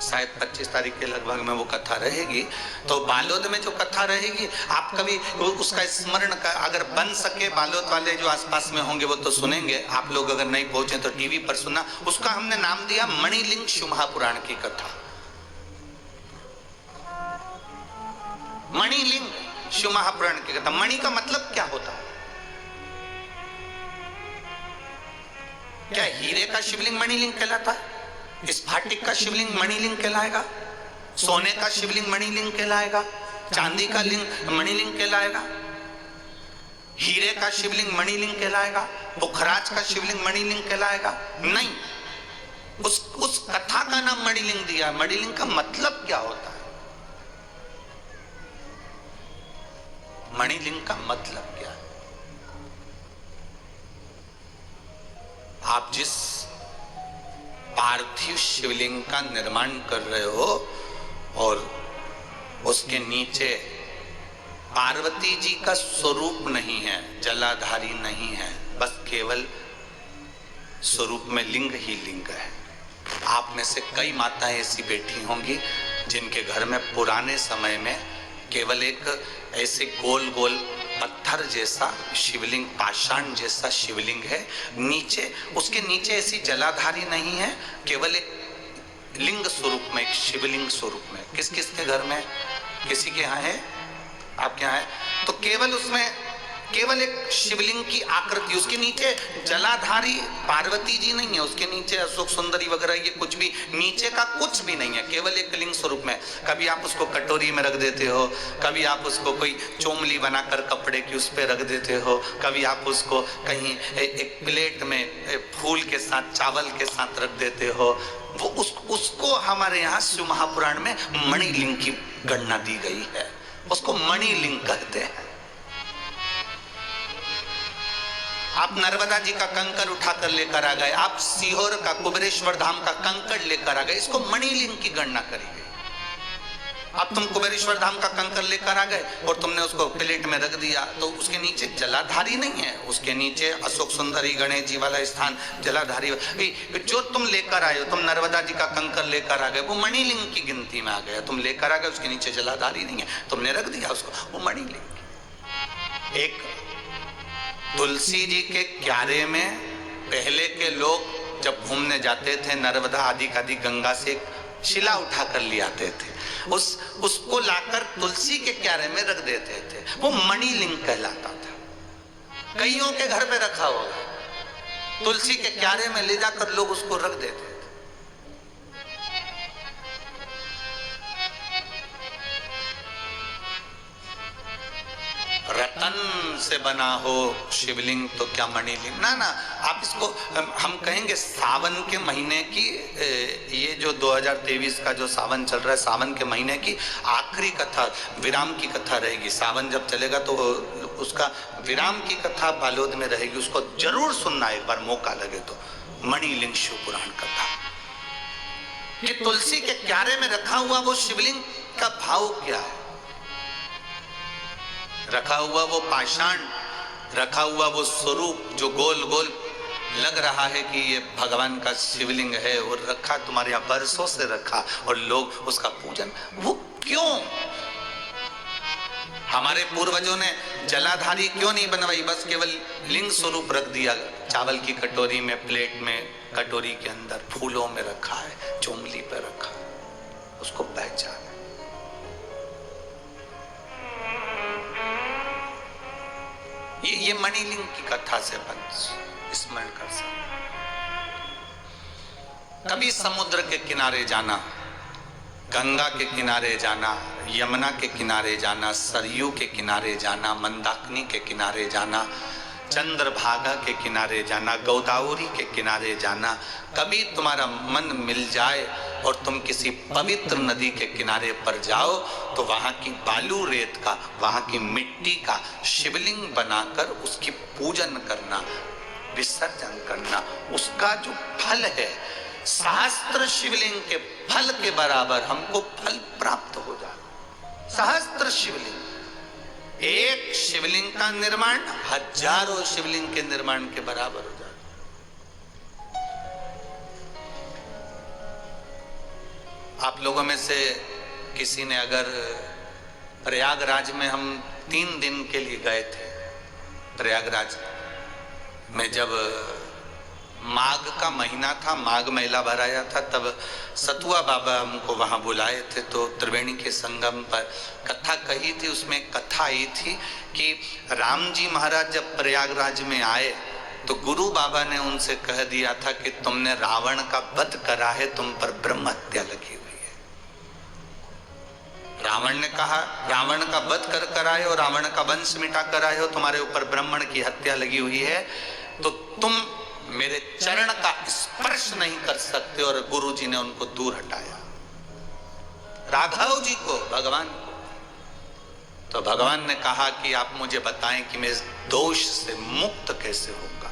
शायद 25 तारीख के लगभग में वो कथा रहेगी, तो बालोद में जो कथा रहेगी, आप कभी उसका स्मरण का अगर बन सके, बालोद वाले जो आसपास में होंगे वो तो सुनेंगे, आप लोग अगर नहीं पहुंचे तो टीवी पर सुना। उसका हमने नाम दिया मणिलिंग शिव महापुराण की कथा। मणिलिंग शिव महापुराण की कथा। मणि का मतलब क्या होता है? क्या हीरे का शिवलिंग मणिलिंग कहलाता है? स्फाटिक का शिवलिंग मणिलिंग कहलाएगा? सोने का शिवलिंग मणिलिंग कहलाएगा? चांदी का लिंग मणिलिंग कहलाएगा? हीरे का शिवलिंग मणिलिंग कहलाएगा? पुखराज का शिवलिंग मणिलिंग कहलाएगा? नहीं, उस कथा का नाम मणिलिंग दिया। मणिलिंग का मतलब क्या होता है? मणिलिंग का मतलब क्या है? आप जिस पार्थिव शिवलिंग का निर्माण कर रहे हो और उसके नीचे पार्वती जी का स्वरूप नहीं है, जलाधारी नहीं है, बस केवल स्वरूप में लिंग ही लिंग है। आप में से कई माताएं ऐसी बैठी होंगी जिनके घर में पुराने समय में केवल एक ऐसे गोल गोल पत्थर जैसा शिवलिंग, पाषाण जैसा शिवलिंग है, नीचे उसके नीचे ऐसी जलाधारी नहीं है, केवल एक लिंग स्वरूप में, एक शिवलिंग स्वरूप में। किस किस के घर में, किसी के यहाँ है, आपके यहाँ है? तो केवल उसमें केवल एक शिवलिंग की आकृति, उसके नीचे जलाधारी पार्वती जी नहीं है, उसके नीचे अशोक सुंदरी वगैरह ये कुछ भी, नीचे का कुछ भी नहीं है, केवल एक लिंग स्वरूप में। कभी आप उसको कटोरी में रख देते हो, कभी आप उसको कोई चोमली बनाकर कपड़े की उस पर रख देते हो, कभी आप उसको कहीं एक प्लेट में फूल के साथ, चावल के साथ रख देते हो। वो उसको हमारे यहाँ शिव महापुराण में मणिलिंग की गणना दी गई है, उसको मणिलिंग कहते हैं। आप नर्मदा जी का कंकड़ उठाकर लेकर आ गए, आप सीहोर का, कुबेरेश्वर धाम का कंकड़ लेकर आ गए, इसको मणिलिंग की गणना करी गई। अब तुम कुबेरेश्वर धाम का कंकड़ लेकर आ गए और तुमने उसको प्लेट में रख दिया, तो उसके नीचे जलाधारी नहीं है, उसके नीचे अशोक सुंदरी गणेश जी वाला स्थान जलाधारी। जो तुम लेकर आए हो, तुम नर्मदा जी का कंकड़ लेकर आ गए, वो मणिलिंग की गिनती में आ गया। तुम लेकर आ गए, उसके नीचे जलाधारी नहीं है, तुमने रख दिया उसको, वो मणिलिंग। एक तुलसी जी के क्यारे में पहले के लोग जब घूमने जाते थे, नर्मदा आदि गंगा से शिला उठाकर ले आते थे, उसको लाकर तुलसी के क्यारे में रख देते थे, वो मणिलिंग कहलाता था। कईयों के घर पे रखा होगा, तुलसी के क्यारे में ले जाकर लोग उसको रख देते थे। रतन से बना हो शिवलिंग तो क्या मणिलिंग, ना ना। आप इसको हम कहेंगे सावन के महीने की, ये जो 2023 का जो सावन चल रहा है, सावन के महीने की आखिरी कथा, विराम की कथा रहेगी। सावन जब चलेगा तो उसका विराम की कथा बालोद में रहेगी, उसको जरूर सुनना एक बार मौका लगे तो। मणिलिंग शिव पुराण कथा, ये तुलसी के क्यारे में रखा हुआ वो शिवलिंग का भाव क्या है, रखा हुआ वो पाषाण, रखा हुआ वो स्वरूप जो गोल गोल लग रहा है कि ये भगवान का शिवलिंग है, और रखा तुम्हारे यहाँ बरसों से रखा और लोग उसका पूजन, वो क्यों? हमारे पूर्वजों ने जलाधारी क्यों नहीं बनवाई, बस केवल लिंग स्वरूप रख दिया, चावल की कटोरी में, प्लेट में, कटोरी के अंदर फूलों में रखा है, चोमली पे रखा है, उसको पहचान। ये मणिलिंग की कथा से अपन स्मरण कर सकते। कभी समुद्र के किनारे जाना, गंगा के किनारे जाना, यमुना के किनारे जाना, सरयू के किनारे जाना, मंदाकिनी के किनारे जाना, चंद्रभागा के किनारे जाना, गोदावरी के किनारे जाना, कभी तुम्हारा मन मिल जाए और तुम किसी पवित्र नदी के किनारे पर जाओ तो वहां की बालू रेत का, वहां की मिट्टी का शिवलिंग बनाकर उसकी पूजन करना, विसर्जन करना, उसका जो फल है सहस्त्र शिवलिंग के फल के बराबर हमको फल प्राप्त हो जाए। सहस्त्र शिवलिंग, एक शिवलिंग का निर्माण हजारों शिवलिंग के निर्माण के बराबर हो जाए। आप लोगों में से किसी ने अगर प्रयागराज में, हम 3 दिन के लिए गए थे प्रयागराज में, जब माघ का महीना था, माघ मेला भराया था, तब सतुआ बाबा हमको वहां बुलाए थे, तो त्रिवेणी के संगम पर कथा कही थी। उसमें कथा आई थी कि राम जी महाराज जब प्रयागराज में आए तो गुरु बाबा ने उनसे कह दिया था कि तुमने रावण का वध करा है, तुम पर ब्रह्म हत्या लगी हुई है। रावण ने कहा, रावण का वध कर कराए और रावण का वंश मिटा कराए हो, तुम्हारे ऊपर ब्राह्मण की हत्या लगी हुई है, तो तुम मेरे चरण का स्पर्श नहीं कर सकते। और गुरु जी ने उनको दूर हटाया, राघव जी को, भगवान को। तो भगवान ने कहा कि आप मुझे बताएं कि मैं इस दोष से मुक्त कैसे होगा।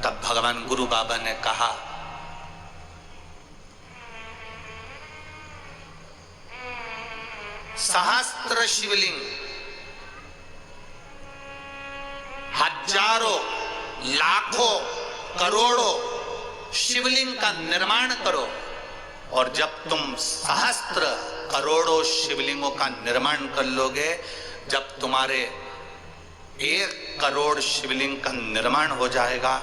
तब भगवान गुरु बाबा ने कहा, सहस्त्र शिवलिंग, हजारों, लाखों, करोड़ों शिवलिंग का निर्माण करो, और जब तुम सहस्त्र करोड़ों शिवलिंगों का निर्माण कर लोगे, जब तुम्हारे 1 करोड़ शिवलिंग का निर्माण हो जाएगा,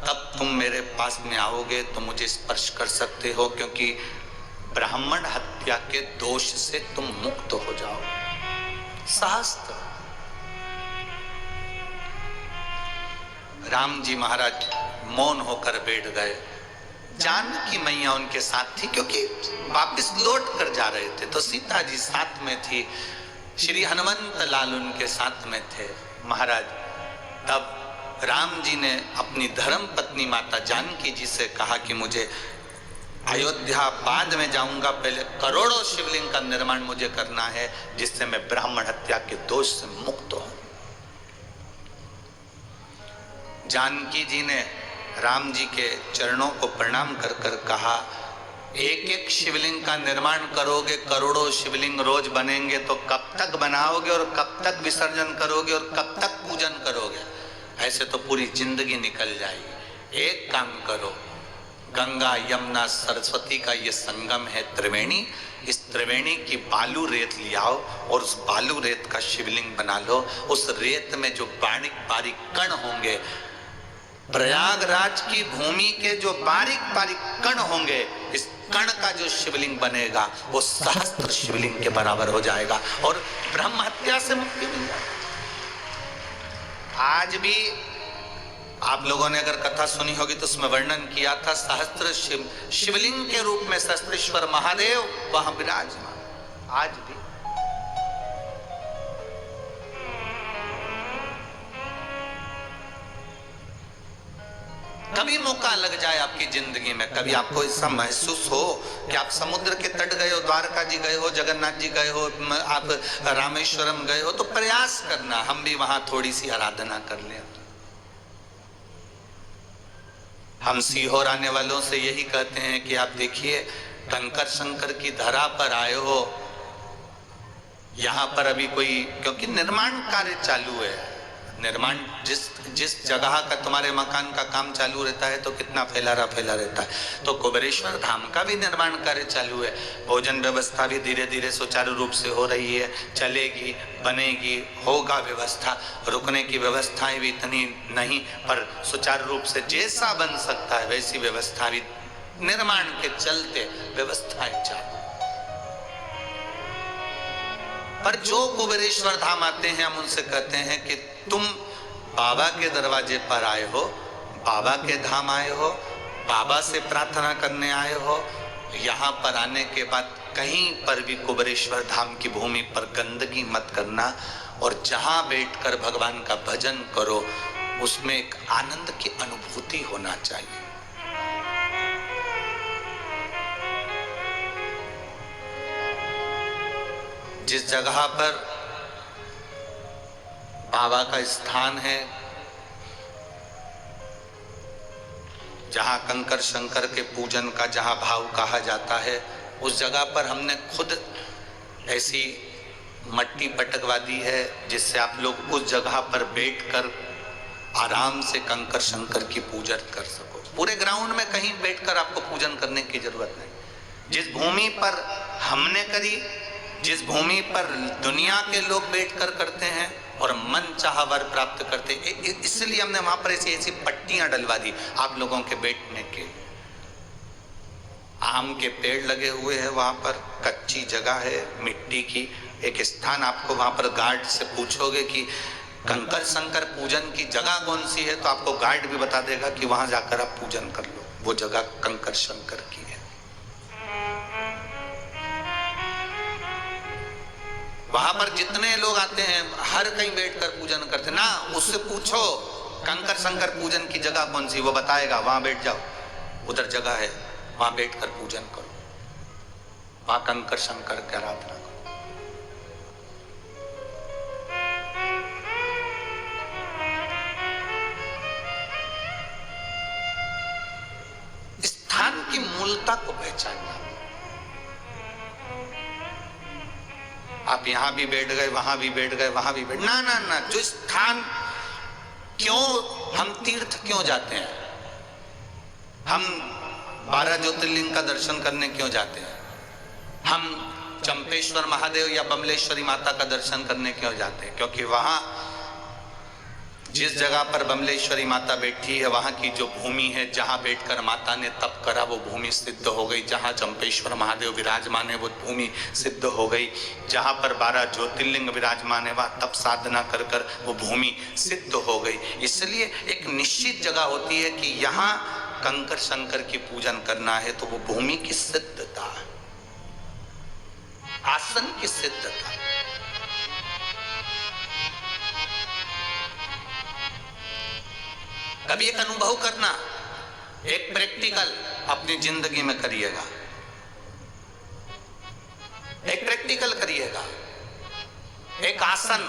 तब तुम मेरे पास में आओगे तो मुझे स्पर्श कर सकते हो, क्योंकि ब्राह्मण हत्या के दोष से तुम मुक्त हो जाओ। सहस्त्र। राम जी महाराज मौन होकर बैठ गए। जानकी मैया उनके साथ थी, क्योंकि वापस लौट कर जा रहे थे, तो सीता जी साथ में थी, श्री हनुमंत लाल उनके साथ में थे। महाराज तब राम जी ने अपनी धर्म पत्नी माता जानकी जी से कहा कि मुझे अयोध्या बाद में जाऊंगा, पहले करोड़ों शिवलिंग का निर्माण मुझे करना है, जिससे मैं ब्राह्मण हत्या के दोष से मुक्त हूं। जानकी जी ने राम जी के चरणों को प्रणाम कर कर कहा, 1-1 शिवलिंग का निर्माण करोगे, करोड़ों शिवलिंग रोज बनेंगे, तो कब तक बनाओगे और कब तक विसर्जन करोगे और कब तक पूजन करोगे? ऐसे तो पूरी जिंदगी निकल जाएगी। एक काम करो, गंगा यमुना सरस्वती का ये संगम है त्रिवेणी, इस त्रिवेणी की बालू रेत ले आओ और उस बालू रेत का शिवलिंग बना लो। उस रेत में जो बारीक बारीक कण होंगे, प्रयागराज की भूमि के जो बारीक बारीक कण होंगे, इस कण का जो शिवलिंग बनेगा वो सहस्त्र शिवलिंग के बराबर हो जाएगा और ब्रह्म हत्या से मुक्ति मिल जाएगी। आज भी आप लोगों ने अगर कथा सुनी होगी तो उसमें वर्णन किया था, सहस्त्र शिवलिंग के रूप में सहस्त्रेश्वर महादेव वहां विराजमान। आज भी कभी मौका लग जाए आपकी जिंदगी में, कभी आपको ऐसा महसूस हो कि आप समुद्र के तट गए हो, द्वारका जी गए हो, जगन्नाथ जी गए हो, आप रामेश्वरम गए हो, तो प्रयास करना हम भी वहां थोड़ी सी आराधना कर लें। हम सीहोर आने वालों से यही कहते हैं कि आप देखिए, कंकर शंकर की धरा पर आए हो, यहां पर अभी कोई, क्योंकि निर्माण कार्य चालू है, निर्माण जिस जगह का तुम्हारे मकान का काम चालू रहता है तो कितना फैला रहता है। तो कुबेरेश्वर धाम का भी निर्माण कार्य चालू है, भोजन व्यवस्था भी धीरे धीरे सुचारू रूप से हो रही है, चलेगी, बनेगी, होगा व्यवस्था, रुकने की व्यवस्थाएं भी इतनी नहीं, पर सुचारू रूप से जैसा बन सकता है वैसी व्यवस्था भी निर्माण के चलते व्यवस्थाएं चालू। पर जो कुबेरेश्वर धाम आते हैं, हम उनसे कहते हैं कि तुम बाबा के दरवाजे पर आए हो, बाबा के धाम आए हो, बाबा से प्रार्थना करने आए हो, यहाँ पर आने के बाद कहीं पर भी कुबेरेश्वर धाम की भूमि पर गंदगी मत करना, और जहाँ बैठकर भगवान का भजन करो उसमें एक आनंद की अनुभूति होना चाहिए। जिस जगह पर बाबा का स्थान है, जहां कंकर शंकर के पूजन का जहां भाव कहा जाता है, उस जगह पर हमने खुद ऐसी मट्टी पटकवा दी है जिससे आप लोग उस जगह पर बैठकर आराम से कंकर शंकर की पूजन कर सको। पूरे ग्राउंड में कहीं बैठकर आपको पूजन करने की जरूरत नहीं। जिस भूमि पर हमने करी, जिस भूमि पर दुनिया के लोग बैठकर करते हैं और मन चाहा वर प्राप्त करते, इसलिए हमने वहां पर ऐसी पट्टियां डलवा दी आप लोगों के बैठने के। आम के पेड़ लगे हुए हैं, वहां पर कच्ची जगह है मिट्टी की, एक स्थान आपको वहां पर गार्ड से पूछोगे कि कंकर शंकर पूजन की जगह कौन सी है, तो आपको गार्ड भी बता देगा कि वहां जाकर आप पूजन कर लो, वो जगह कंकर शंकर की है। वहां पर जितने लोग आते हैं हर कहीं बैठकर पूजन करते ना, उससे पूछो कंकर शंकर पूजन की जगह कौन सी, वो बताएगा, वहां बैठ जाओ, उधर जगह है, वहां बैठकर पूजन करो, वहां कंकर शंकर की आराधना करो। स्थान की मूलता को पहचानना। आप यहां भी बैठ गए, वहां भी बैठ गए, वहां भी बैठ, ना ना ना, जो स्थान, क्यों हम तीर्थ क्यों जाते हैं? हम 12 ज्योतिर्लिंग का दर्शन करने क्यों जाते हैं? हम चंपेश्वर महादेव या बमलेश्वरी माता का दर्शन करने क्यों जाते हैं? क्योंकि वहां जिस जगह पर बमलेश्वरी माता बैठी है, वहां की जो भूमि है, जहां बैठकर माता ने तप करा वो भूमि सिद्ध हो गई। जहां चंपेश्वर महादेव विराजमान है वो भूमि सिद्ध हो गई। जहां पर 12 ज्योतिर्लिंग विराजमान है वहां तप साधना कर कर वो भूमि सिद्ध हो गई। इसलिए एक निश्चित जगह होती है कि यहाँ कंकर शंकर की पूजन करना है तो वो भूमि की सिद्धता, आसन की सिद्धता। कभी एक अनुभव करना, एक प्रैक्टिकल अपनी जिंदगी में करिएगा, एक प्रैक्टिकल करिएगा। एक आसन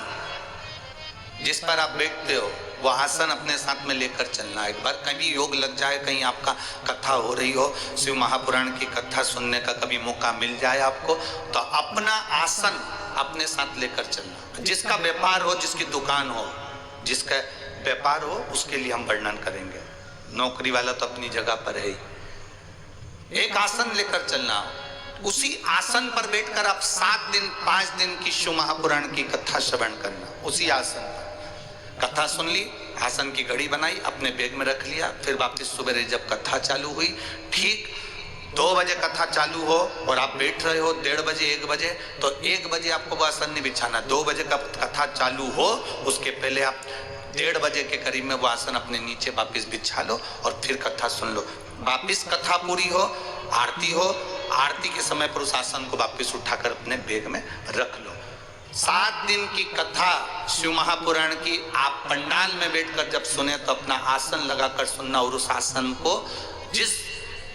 जिस पर आप बैठते हो वो आसन अपने साथ में लेकर चलना। एक बार कभी योग लग जाए, कहीं आपका कथा हो रही हो, शिव महापुराण की कथा सुनने का कभी मौका मिल जाए आपको, तो अपना आसन अपने साथ लेकर चलना। जिसका व्यापार हो, जिसकी दुकान हो, जिसका व्यापार हो, उसके लिए हम वर्णन करेंगे। नौकरी वाला तो अपनी जगह पर है ही। एक आसन लेकर चलना, उसी आसन पर बैठकर आप 7 दिन 5 दिन की शिव महापुराण की कथा श्रवण करना। उसी आसन पर कथा सुन ली, आसन की घड़ी बनाई, अपने बैग में रख लिया, फिर वापस सुबह जब कथा चालू हुई, ठीक 2 बजे कथा चालू हो और आप बैठ रहे हो 1:30 बजे 1 बजे, तो 1 बजे आपको वो आसन नहीं बिछाना। 2 बजे का कथा चालू हो उसके पहले आप 1:30 बजे के करीब में वो आसन अपने नीचे वापस बिछा लो और फिर कथा सुन लो। वापस कथा पूरी हो, आरती हो, आरती के समय पर उस आसन को वापस उठाकर अपने बैग में रख लो। 7 दिन की कथा शिव महापुराण की आप पंडाल में बैठकर जब सुने तो अपना आसन लगाकर सुनना। और उस आसन को जिस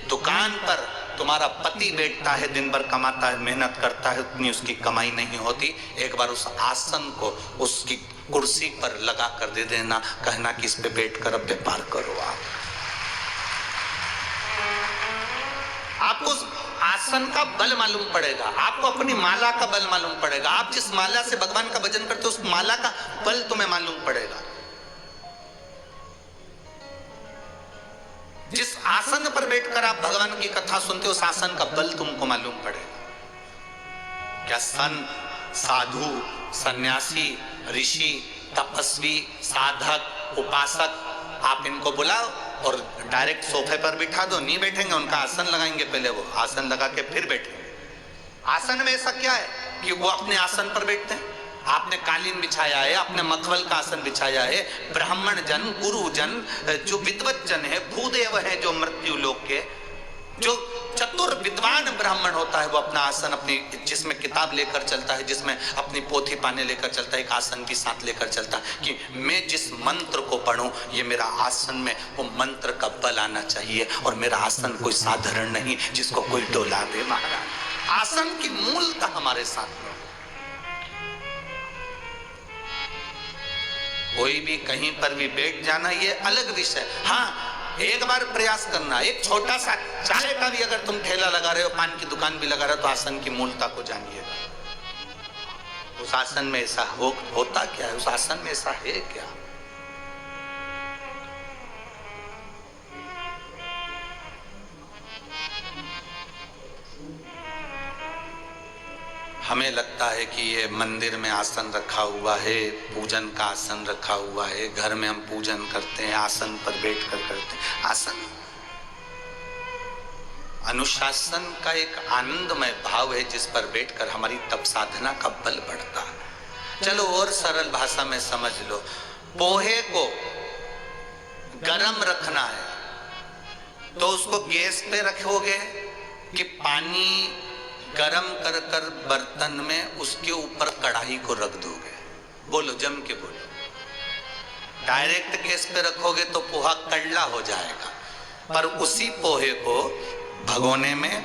दुकान पर तुम्हारा पति बैठता है, दिन भर कमाता है, मेहनत करता है, उतनी उसकी कमाई नहीं होती, एक बार उस आसन को उसकी कुर्सी पर लगा कर दे देना, कहना कि इस पे बैठकर अब व्यापार करो। आपको उस आसन का बल मालूम पड़ेगा, आपको अपनी माला का बल मालूम पड़ेगा। आप जिस माला से भगवान का भजन करते हो उस माला का बल तुम्हें मालूम पड़ेगा। जिस आसन पर बैठकर आप भगवान की कथा सुनते हो उस आसन का बल तुमको मालूम पड़ेगा। क्या संत, साधु, सन्यासी, ऋषि, तपस्वी, साधक, उपासक, आप इनको बुलाओ और डायरेक्ट सोफे पर बिठा दो, नहीं बैठेंगे, उनका आसन लगाएंगे, पहले वो आसन लगा के फिर बैठेंगे। आसन में ऐसा क्या है कि वो अपने आसन पर बैठते हैं। आपने कालीन बिछाया है, आपने मखमल का आसन बिछाया है। ब्राह्मण जन, गुरु जन, जो विद्वत जन है, भूदेव है, जो मृत्यु लोक के, जो चतुर विद्वान ब्राह्मण होता है, वो अपना आसन अपनी, जिसमें किताब लेकर चलता है, जिसमें अपनी पोथी पाने लेकर चलता है, एक आसन भी साथ लेकर चलता है कि मैं जिस मंत्र को पढ़ूं ये मेरा आसन में वो मंत्र का बल आना चाहिए और मेरा आसन कोई साधारण नहीं जिसको कोई डोला दे। महाराज आसन की मूलता हमारे साथ में। कोई भी कहीं पर भी बैठ जाना ये अलग विषय। हाँ, एक बार प्रयास करना, एक छोटा सा चाय का भी अगर तुम ठेला लगा रहे हो, पान की दुकान भी लगा रहे हो, तो आसन की मूलता को जानिएगा। उस आसन में ऐसा होता क्या है, उस आसन में ऐसा है क्या। हमें लगता है कि ये मंदिर में आसन रखा हुआ है, पूजन का आसन रखा हुआ है, घर में हम पूजन करते हैं, आसन पर बैठकर करते हैं। आसन अनुशासन का एक आनंदमय भाव है जिस पर बैठकर हमारी तप साधना का बल बढ़ता है। चलो और सरल भाषा में समझ लो, पोहे को गरम रखना है तो उसको गैस पे रखोगे कि पानी गरम कर कर बर्तन में उसके ऊपर कढ़ाई को रख दोगे? बोलो, जम के बोलो। डायरेक्ट गैस पे रखोगे तो पोहा कड़ला हो जाएगा, पर उसी पोहे को भगोने में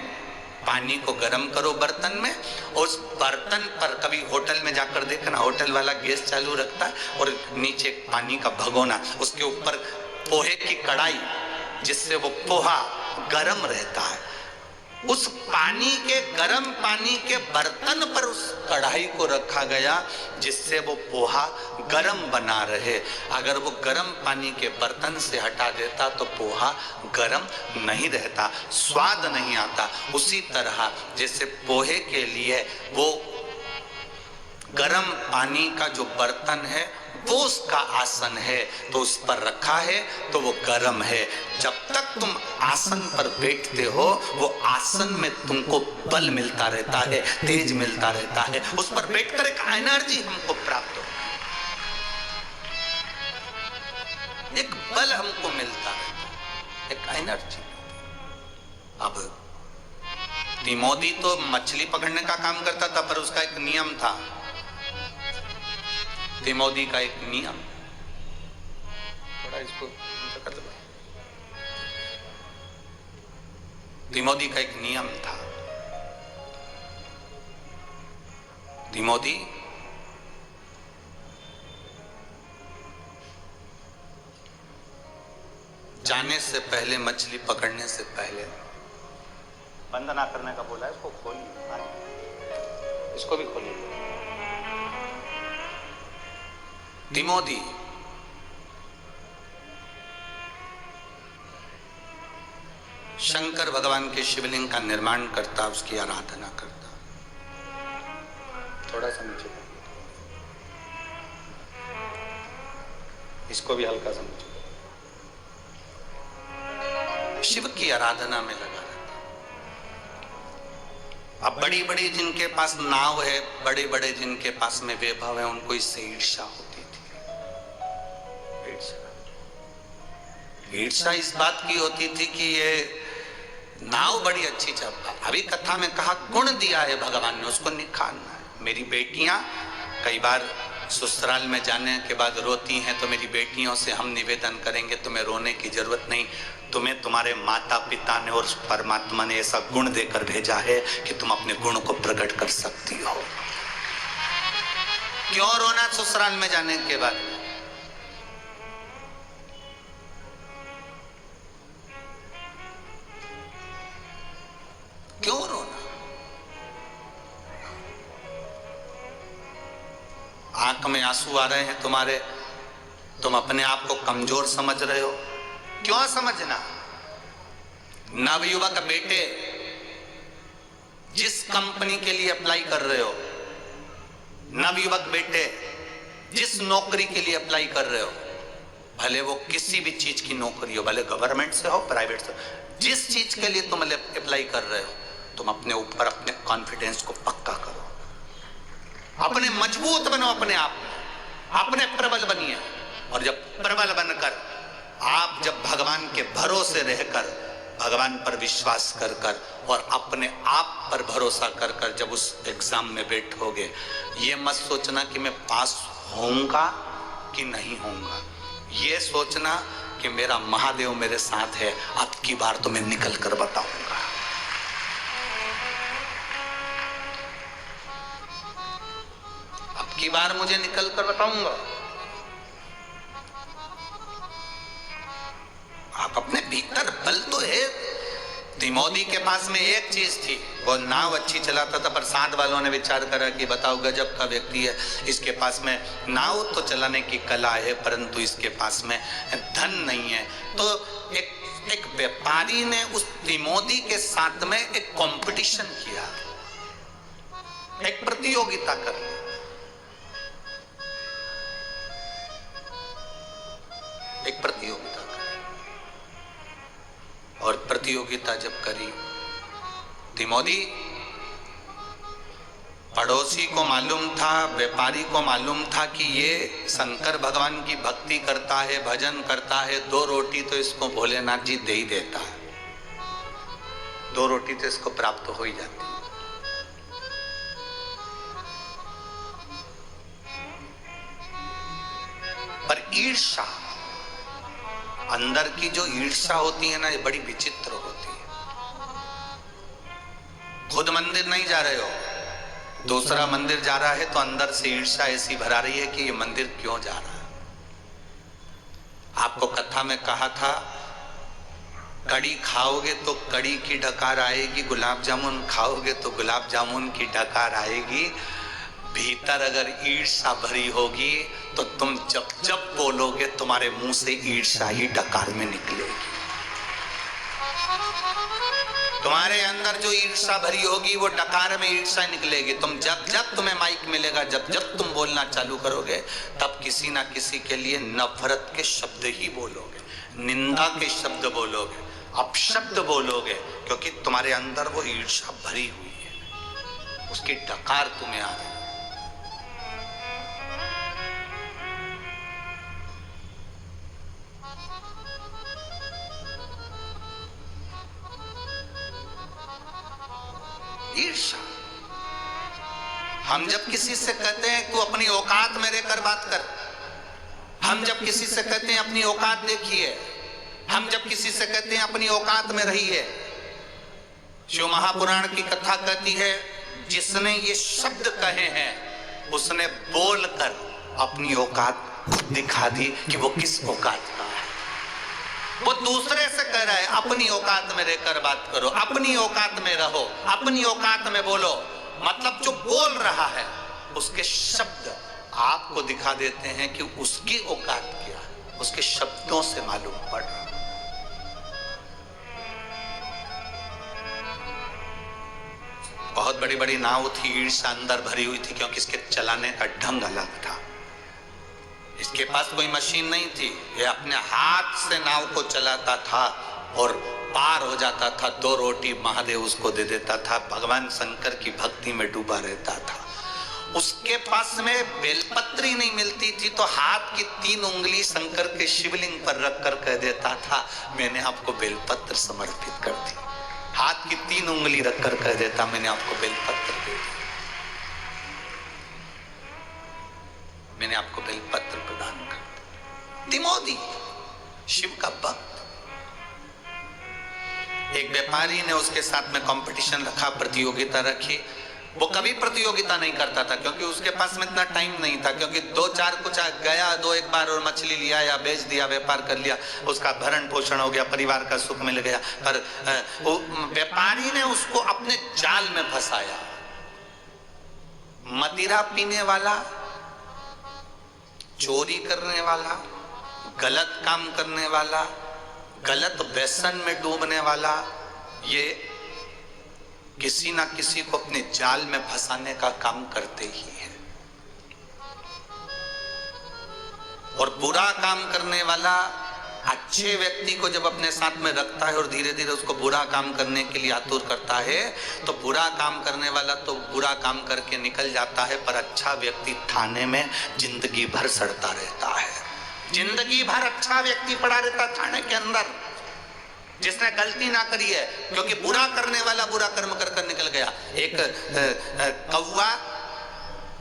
पानी को गरम करो बर्तन में, और उस बर्तन पर कभी होटल में जाकर देखना, होटल वाला गैस चालू रखता है और नीचे पानी का भगोना, उसके ऊपर पोहे की कढ़ाई, जिससे वो पोहा गरम रहता है। उस पानी के गर्म पानी के बर्तन पर उस कढ़ाई को रखा गया जिससे वो पोहा गर्म बना रहे। अगर वो गर्म पानी के बर्तन से हटा देता तो पोहा गर्म नहीं रहता, स्वाद नहीं आता। उसी तरह जैसे पोहे के लिए वो गर्म पानी का जो बर्तन है वो उसका आसन है, तो उस पर रखा है तो वो गर्म है। जब तक तुम आसन पर बैठते हो वो आसन में तुमको बल मिलता रहता है, तेज मिलता रहता है, उस पर बैठकर एक एनर्जी हमको प्राप्त हो, एक बल हमको मिलता रहता है, एक एनर्जी। अब तिमोदी तो मछली पकड़ने का काम करता था पर उसका एक नियम था, तिमोदी का एक नियम, थोड़ा इसको कर दो। तिमोदी का एक नियम था, तिमोदी जाने से पहले, मछली पकड़ने से पहले, बंद ना करने का बोला है, इसको खोलिए, इसको भी खोलिए। तिमोदी शंकर भगवान के शिवलिंग का निर्माण करता, उसकी आराधना करता। थोड़ा सा नीचे, इसको भी हल्का सा नीचे। शिव की आराधना में लगा रहता। अब बड़ी बड़ी जिनके पास नाव है, बड़े बड़े जिनके पास में वैभव है, उनको इससे ईर्ष्या होती थी। ईर्ष्या इस बात की होती थी कि ये नाव बड़ी अच्छी चल, अभी कथा में कहा गुण दिया है भगवान ने, उसको निखारना है। मेरी बेटियां कई बार ससुराल में जाने के बाद रोती हैं, तो मेरी बेटियों से हम निवेदन करेंगे तुम्हें रोने की जरूरत नहीं, तुम्हें तुम्हारे माता पिता ने और परमात्मा ने ऐसा गुण देकर भेजा है कि तुम अपने गुण को प्रकट कर सकती हो। क्यों रोना ससुराल में जाने के बाद? क्यों रोना? आंख में आंसू आ रहे हैं तुम्हारे, तुम अपने आप को कमजोर समझ रहे हो। क्यों समझना? नवयुवक बेटे जिस कंपनी के लिए अप्लाई कर रहे हो, नवयुवक बेटे जिस नौकरी के लिए अप्लाई कर रहे हो, भले वो किसी भी चीज की नौकरी हो, भले गवर्नमेंट से हो प्राइवेट से, जिस चीज के लिए तुम अप्लाई कर रहे हो, तुम अपने ऊपर अपने कॉन्फिडेंस को पक्का करो, अपने मजबूत बनो, अपने आप में अपने प्रबल बनिए। और जब प्रबल बनकर आप जब भगवान के भरोसे रहकर, भगवान पर विश्वास कर कर और अपने आप पर भरोसा कर कर जब उस एग्जाम में बैठोगे, ये मत सोचना कि मैं पास होऊंगा कि नहीं होऊंगा, ये सोचना कि मेरा महादेव मेरे साथ है, अब की बार तो मैं निकल कर बताऊंगा। अब की बार मुझे निकल कर बताऊंगा। आप अपने भीतर बल तो है। तिमोदी के पास में एक चीज थी, वो नाव अच्छी चलाता था, पर साथ वालों ने विचार करा कि बताओ गजब का व्यक्ति है, इसके पास में नाव तो चलाने की कला है परंतु इसके पास में धन नहीं है। तो एक व्यापारी ने उस तिमोदी के साथ में एक कंपटीशन किया, एक प्रतियोगिता कर ली। एक प्रतियोगिता करी, और प्रतियोगिता जब करी, तिमोदी पड़ोसी को मालूम था, व्यापारी को मालूम था कि ये शंकर भगवान की भक्ति करता है, भजन करता है, 2 रोटी तो इसको भोलेनाथ जी दे ही देता है, 2 रोटी तो इसको प्राप्त हो ही जाती है। पर ईर्ष्या, अंदर की जो ईर्ष्या होती है ना, ये बड़ी विचित्र होती है। खुद मंदिर नहीं जा रहे हो, दूसरा मंदिर जा रहा है, तो अंदर से ईर्ष्या ऐसी भरा रही है कि ये मंदिर क्यों जा रहा है। आपको कथा में कहा था कड़ी खाओगे तो कड़ी की डकार आएगी, गुलाब जामुन खाओगे तो गुलाब जामुन की डकार आएगी। भीतर अगर ईर्ष्या भरी होगी तो तुम जब जब बोलोगे तुम्हारे मुंह से ईर्ष्या ही डकार में निकलेगी। तुम्हारे अंदर जो ईर्ष्या भरी होगी वो डकार में ईर्ष्या निकलेगी। तुम जब जब तुम्हें माइक मिलेगा, जब जब तुम बोलना चालू करोगे, तब किसी ना किसी के लिए नफरत के शब्द ही बोलोगे, निंदा के शब्द बोलोगे, अपशब्द बोलोगे, क्योंकि तुम्हारे अंदर वो ईर्ष्या भरी हुई है, उसकी डकार तुम्हें आ रही है। ईर्ष्या। हम जब किसी से कहते हैं तू अपनी औकात में रहकर बात कर, हम जब किसी से कहते हैं अपनी औकात देखिए, हम जब किसी से कहते हैं अपनी औकात में रहिए, शिव महापुराण की कथा कहती है जिसने ये शब्द कहे हैं उसने बोलकर अपनी औकात दिखा दी कि वो किस औकात का है। वो दूसरे से कह रहा है अपनी औकात में रहकर बात करो, अपनी औकात में रहो, अपनी औकात में बोलो। मतलब जो बोल रहा है उसके शब्द आपको दिखा देते हैं कि उसकी औकात क्या है, उसके शब्दों से मालूम पड़ रहा। बहुत बड़ी बड़ी नाव थी, ईर्ष्या अंदर भरी हुई थी, क्योंकि इसके चलाने का ढंग अलग था। इसके पास कोई मशीन नहीं थी, ये अपने हाथ से नाव को चलाता था और पार हो जाता था। 2 रोटी महादेव उसको दे देता था, भगवान शंकर की भक्ति में डूबा रहता था। उसके पास में बेलपत्री नहीं मिलती थी तो हाथ की 3 उंगली शंकर के शिवलिंग पर रखकर कह देता था मैंने आपको बेलपत्र समर्पित कर दी। हाथ की 3 उंगली रखकर कह देता मैंने आपको बेलपत्र दे दी, मैंने आपको बेलपत्र प्रदान कर दिया। तिमोदी शिव का भक्त। एक व्यापारी ने उसके साथ में कंपटीशन रखा, प्रतियोगिता रखी। वो कभी प्रतियोगिता नहीं करता था क्योंकि उसके पास में इतना टाइम नहीं था, क्योंकि 2-4 कुछ गया 2-1 बार और मछली लिया या बेच दिया, व्यापार कर लिया, उसका भरण पोषण हो गया, परिवार का सुख मिल गया। पर व्यापारी ने उसको अपने जाल में फंसाया। मदिरा पीने वाला, चोरी करने वाला, गलत काम करने वाला, गलत व्यसन में डूबने वाला, ये किसी ना किसी को अपने जाल में फंसाने का काम करते ही है। और बुरा काम करने वाला अच्छे व्यक्ति को जब अपने साथ में रखता है और धीरे धीरे उसको बुरा काम करने के लिए आतुर करता है, तो बुरा काम करने वाला तो बुरा काम करके निकल जाता है, पर अच्छा व्यक्ति थाने में जिंदगी भर सड़ता रहता है। जिंदगी भर अच्छा व्यक्ति पड़ा रहता थाने के अंदर, जिसने गलती ना करी है, क्योंकि बुरा करने वाला बुरा कर्म कर कर निकल गया। एक कौवा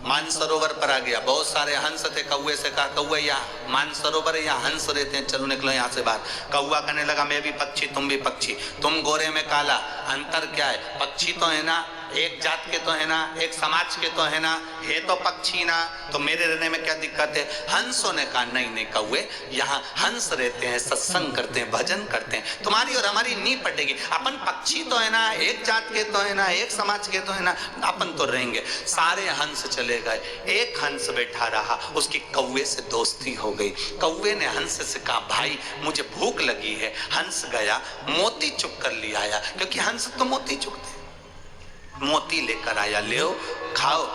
मानसरोवर पर आ गया, बहुत सारे हंस थे। कौवे से कहा कौवा यहाँ मानसरोवर है, यहाँ हंस रहते हैं, चलो निकलो यहाँ से बाहर। कौवा कहने लगा मैं भी पक्षी, तुम भी पक्षी, तुम गोरे में काला, अंतर क्या है? पक्षी तो है ना, एक जात के तो है ना, एक समाज के तो है ना, है तो पक्षी ना, तो मेरे रहने में क्या दिक्कत है? हंसों ने कहा नहीं नहीं कौवे, यहाँ हंस रहते हैं, सत्संग करते हैं, भजन करते हैं, तुम्हारी और हमारी नहीं पटेगी। अपन पक्षी तो है ना, एक जात के तो है ना, एक समाज के तो है ना, अपन तो रहेंगे। सारे हंस चले गए, एक हंस बैठा रहा, उसकी कौवे से दोस्ती हो गई। कौवे ने हंस से कहा भाई मुझे भूख लगी है। हंस गया, मोती चुग कर ले आया, क्योंकि हंस तो मोती चुगते, मोती लेकर आया, ले खाओ।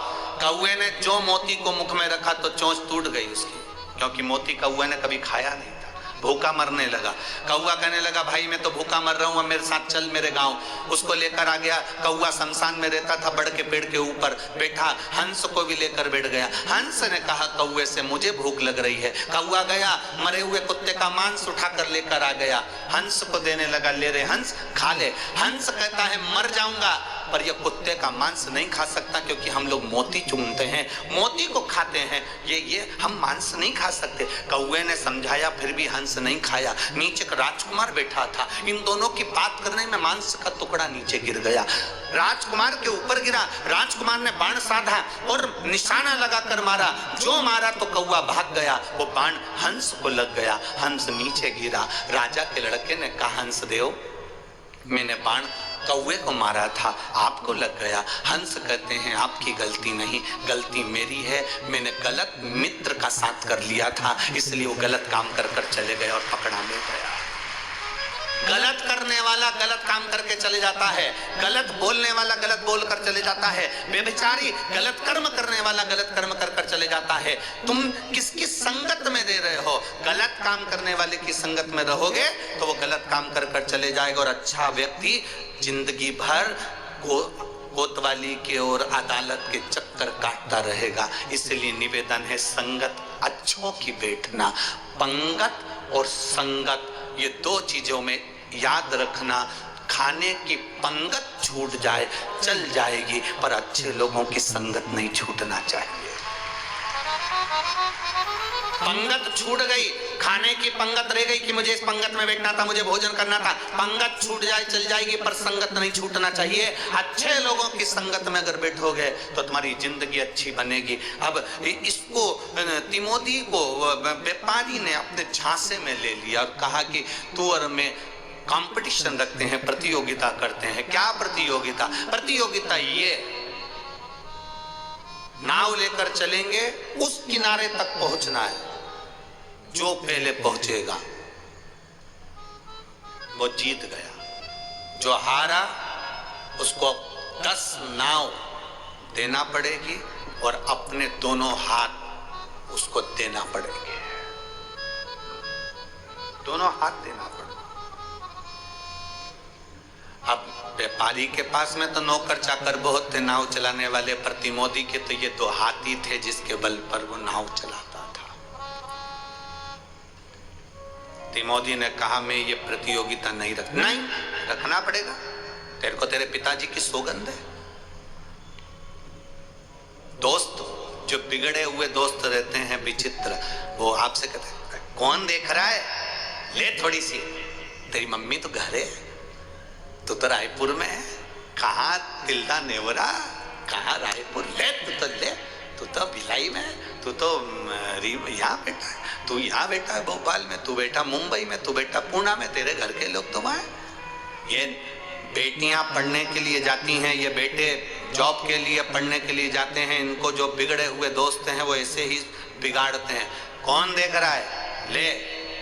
कौवे ने जो मोती को मुख में रखा तो चोंच टूट गई उसकी, क्योंकि मोती कौवे ने कभी खाया नहीं था। भूखा मरने लगा। कौवा कहने लगा भाई मैं तो भूखा मर रहा हूँ, मेरे साथ चल मेरे गांव। उसको लेकर आ गया। कौवा शमशान में रहता था, बड़ के पेड़ के ऊपर बैठा, हंस को भी लेकर बैठ गया। हंस ने कहा कौवे से मुझे भूख लग रही है। कौवा गया, मरे हुए कुत्ते का मांस उठाकर लेकर आ गया, हंस को देने लगा, ले रे हंस खा ले। हंस कहता है मर जाऊंगा पर यह कुत्ते का मांस नहीं खा सकता, क्योंकि हम लोग मोती चुनते हैं, मोती को खाते हैं, ये हम मांस नहीं खा सकते। कौवे ने समझाया, फिर भी हंस नहीं खाया। नीचे एक राजकुमार बैठा था, इन दोनों की बात करने में मांस का टुकड़ा नीचे गिर गया, राजकुमार के ऊपर गिरा। राजकुमार ने बाण साधा और निशाना लगाकर मारा, जो मारा तो कौवा भाग गया, वो बाण हंस को लग गया, हंस नीचे गिरा। राजा के लड़के ने कहा, हंस देव, मैंने बाण कौवे को मारा था, आपको लग गया। हंस कहते हैं, आपकी गलती नहीं, गलती मेरी है, मैंने गलत मित्र का साथ कर लिया था, इसलिए वो गलत काम कर कर चले गए और पकड़ा ले गया। गलत करने वाला गलत काम करके चले जाता है, गलत बोलने वाला गलत बोल कर चले जाता है, बेविचारी गलत कर्म करने वाला गलत कर्म कर कर चले जाता है। तुम किसकी संगत में दे रहे हो? गलत काम करने वाले की संगत में रहोगे तो वो गलत काम कर कर चले जाएगा, और अच्छा व्यक्ति जिंदगी भर कोतवाली के और अदालत के चक्कर काटता रहेगा। इसलिए निवेदन है, संगत अच्छों की बैठना। पंगत और संगत, ये दो चीजों में याद रखना। खाने की पंगत छूट जाए चल जाएगी, पर अच्छे लोगों की संगत नहीं छूटना चाहिए। पंगत छूट गई, खाने की पंगत रह गई कि मुझे इस पंगत में बैठना था, मुझे भोजन करना था, पंगत छूट जाए चल जाएगी, पर संगत नहीं छूटना चाहिए। अच्छे लोगों की संगत में अगर बैठोगे तो तुम्हारी जिंदगी अच्छी बनेगी। अब इसको तिमोथी को व्यापारी ने अपने झांसे में ले लिया और कहा कि तू और मैं कंपटीशन रखते हैं, प्रतियोगिता करते हैं। क्या प्रतियोगिता? प्रतियोगिता ये, नाव लेकर चलेंगे, उस किनारे तक पहुंचना है, जो पहले पहुंचेगा वो जीत गया। जो हारा उसको 10 नाव देना पड़ेगी और अपने दोनों हाथ उसको देना पड़ेंगे, दोनों हाथ देना पड़ेगा। अब व्यापारी के पास में तो नौकर चाकर बहुत थे नाव चलाने वाले, पर तिमोथी के तो ये 2 हाथी थे जिसके बल पर वो नाव चलाता था। तिमोथी ने कहा, मैं ये प्रतियोगिता नहीं रखना पड़ेगा, तेरे को तेरे पिताजी की सौगंध है। दोस्त जो बिगड़े हुए दोस्त रहते हैं विचित्र, वो आपसे कहते हैं, कौन देख रहा है, ले थोड़ी सी, तेरी मम्मी तो घर है, तू तो रायपुर में है, कहाँ तिल्दा नेवरा, कहाँ रायपुर, ले तू तो भिलाई में, तू तो यहाँ बैठा है, तू यहाँ बैठा है भोपाल में, तू बैठा मुंबई में, तू बैठा पूना में, तेरे घर के लोग तो वहाँ। ये बेटियां पढ़ने के लिए जाती हैं, ये बेटे जॉब के लिए पढ़ने के लिए जाते हैं, इनको जो बिगड़े हुए दोस्त हैं वो ऐसे ही बिगाड़ते हैं। कौन देख रहा है, ले,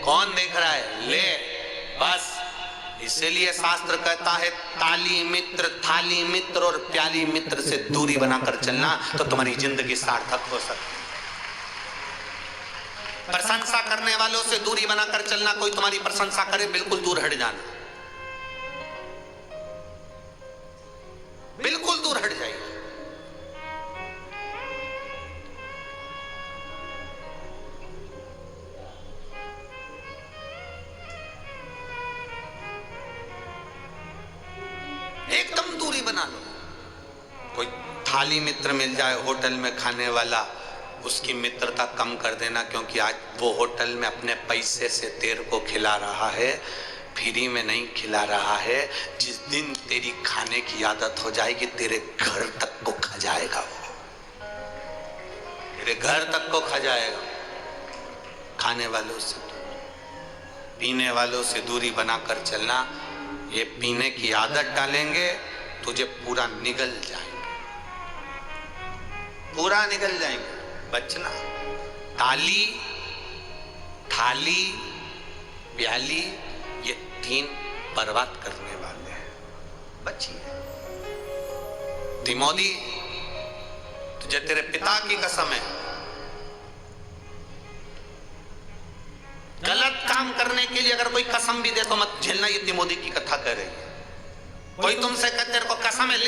कौन देख रहा है, ले, बस। इसीलिए शास्त्र कहता है, ताली मित्र, थाली मित्र और प्याली मित्र से दूरी बनाकर चलना तो तुम्हारी जिंदगी सार्थक हो सकती है। प्रशंसा करने वालों से दूरी बनाकर चलना, कोई तुम्हारी प्रशंसा करे बिल्कुल दूर हट जाना, बिल्कुल दूर हट जाइए। एकदम दूरी बना लो। कोई थाली मित्र मिल जाए होटल में खाने वाला, उसकी मित्रता कम कर देना, क्योंकि आज वो होटल में अपने पैसे से तेरे को खिला रहा है, फ्री में नहीं खिला रहा है। जिस दिन तेरी खाने की आदत हो जाएगी, तेरे घर तक को खा जाएगा, वो तेरे घर तक को खा जाएगा। खाने वालों से, पीने वालों से दूरी बनाकर चलना। ये पीने की आदत डालेंगे तुझे पूरा निगल जाएंगे, पूरा निगल जाएंगे। बचना, ताली, थाली, प्याली, ये 3 बर्बाद करने वाले हैं, बचिए। तिमोथी, तुझे तेरे पिता की कसम है, गलत काम करने के लिए अगर कोई कसम भी दे तो मत झेलना। ये तिमोथी की कथा कह रही है। कोई तुमसे कहते तेरे को कसम है,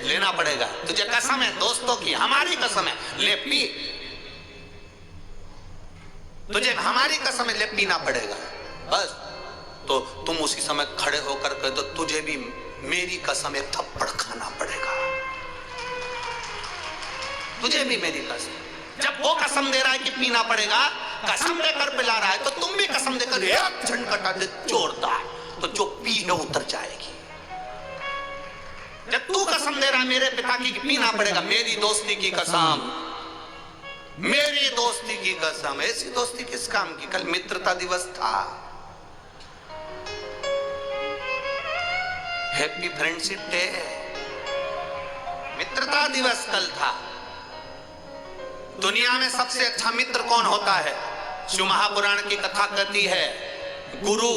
लेना पड़ेगा, तुझे कसम है, दोस्तों की हमारी कसम है, ले पी, तुझे हमारी कसम है, ले पीना पड़ेगा, बस। तो तुम उसी समय खड़े होकर कह दो, तुझे भी मेरी कसम एक थप्पड़ खाना पड़ेगा, तुझे भी मेरी कसम। जब वो कसम दे रहा है कि पीना पड़ेगा, कसम देकर पिला रहा है, तो तुम भी कसम देकर एक झटका दे जोरदार, तो जो पी है उतर जाएगी। जब तू कसम दे रहा है मेरे पिता की कि पीना पड़ेगा, मेरी दोस्ती की कसम, मेरी दोस्ती की कसम। ऐसी दोस्ती किस काम की? कल मित्रता दिवस था, हैप्पी फ्रेंडशिप डे, मित्रता दिवस कल था। दुनिया में सबसे अच्छा मित्र कौन होता है? शिव महापुराण की कथा कहती है, गुरु,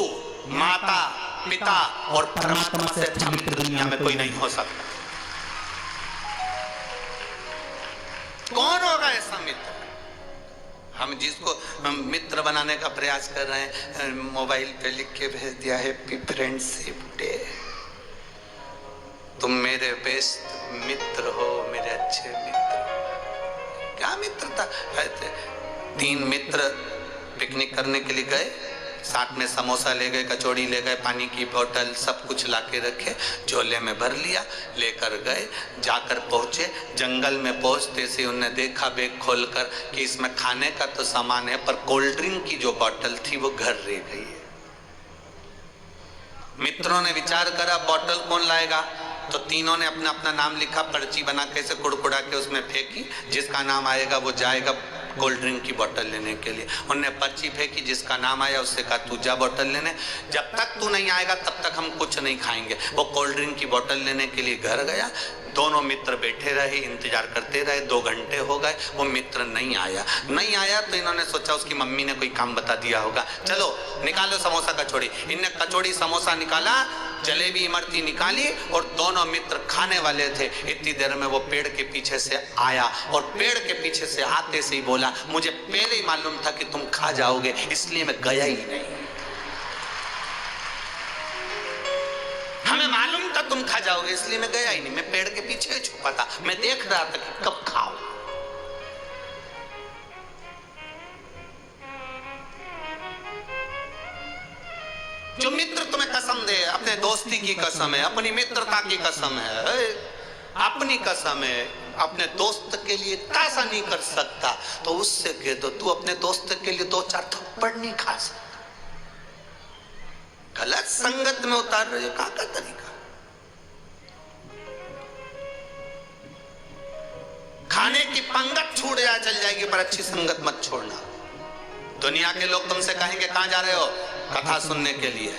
माता, पिता और परमात्मा से अच्छा मित्र दुनिया में कोई नहीं हो सकता। कौन होगा ऐसा मित्र? हम जिसको मित्र बनाने का प्रयास कर रहे हैं, मोबाइल पे लिख के भेज दिया हैप्पी फ्रेंडशिप डे, तुम मेरे बेस्ट मित्र हो, मेरे अच्छे मित्र। क्या मित्रता है? 3 मित्र पिकनिक करने के लिए गए, साथ में समोसा ले गए, कचौड़ी ले गए, पानी की बोतल सब कुछ लाके रखे, झोले में भर लिया, लेकर गए। जाकर पहुंचे, जंगल में पहुंचते से उन्होंने देखा बैग खोलकर कि इसमें खाने का तो सामान है, पर कोल्ड ड्रिंक की जो बोतल थी वो घर रह गई है। मित्रों ने विचार करा बोतल कौन लाएगा, तो तीनों ने अपना अपना नाम लिखा, पर्ची बना के से कुड़कुड़ा के उसमें फेंकी, जिसका नाम आएगा वो जाएगा कोल्ड ड्रिंक की बोतल लेने के लिए। उनने पर्ची फेंकी, जिसका नाम आया उससे कहा तू जा बोतल लेने, जब तक तू नहीं आएगा तब तक हम कुछ नहीं खाएंगे। वो कोल्ड ड्रिंक की बोतल लेने के लिए घर गया, दोनों मित्र बैठे रहे, इंतजार करते रहे, 2 घंटे हो गए, वो मित्र नहीं आया तो इन्होंने सोचा उसकी मम्मी ने कोई काम बता दिया होगा, चलो निकालो समोसा कचौड़ी। इनने कचौड़ी समोसा निकाला, जलेबी इमरती निकाली, और दोनों मित्र खाने वाले थे। इतनी देर में वो पेड़ के पीछे से आया, और पेड़ के पीछे से आते से ही बोला, मुझे पहले ही मालूम था कि तुम खा जाओगे, इसलिए मैं गया ही नहीं। हमें मालूम था तुम खा जाओगे, इसलिए मैं गया ही नहीं, मैं पेड़ के पीछे छुपा था, मैं देख रहा था कि कब खाओ। जो मित्र तुम्हें कसम दे, अपने दोस्ती की कसम है, अपनी मित्रता की कसम है, अपनी कसम है, अपने दोस्त के लिए ऐसा नहीं कर सकता, तो उससे कह दो तू अपने दोस्त के लिए 2-4 थप्पड़ नहीं खा सकता। गलत संगत में उतार रहे हो, का तरीका? खाने की पंगत छूट जाए चल जाएगी, पर अच्छी संगत मत छोड़ना। दुनिया के लोग तुमसे कहेंगे कहां जा रहे हो? कथा सुनने के लिए।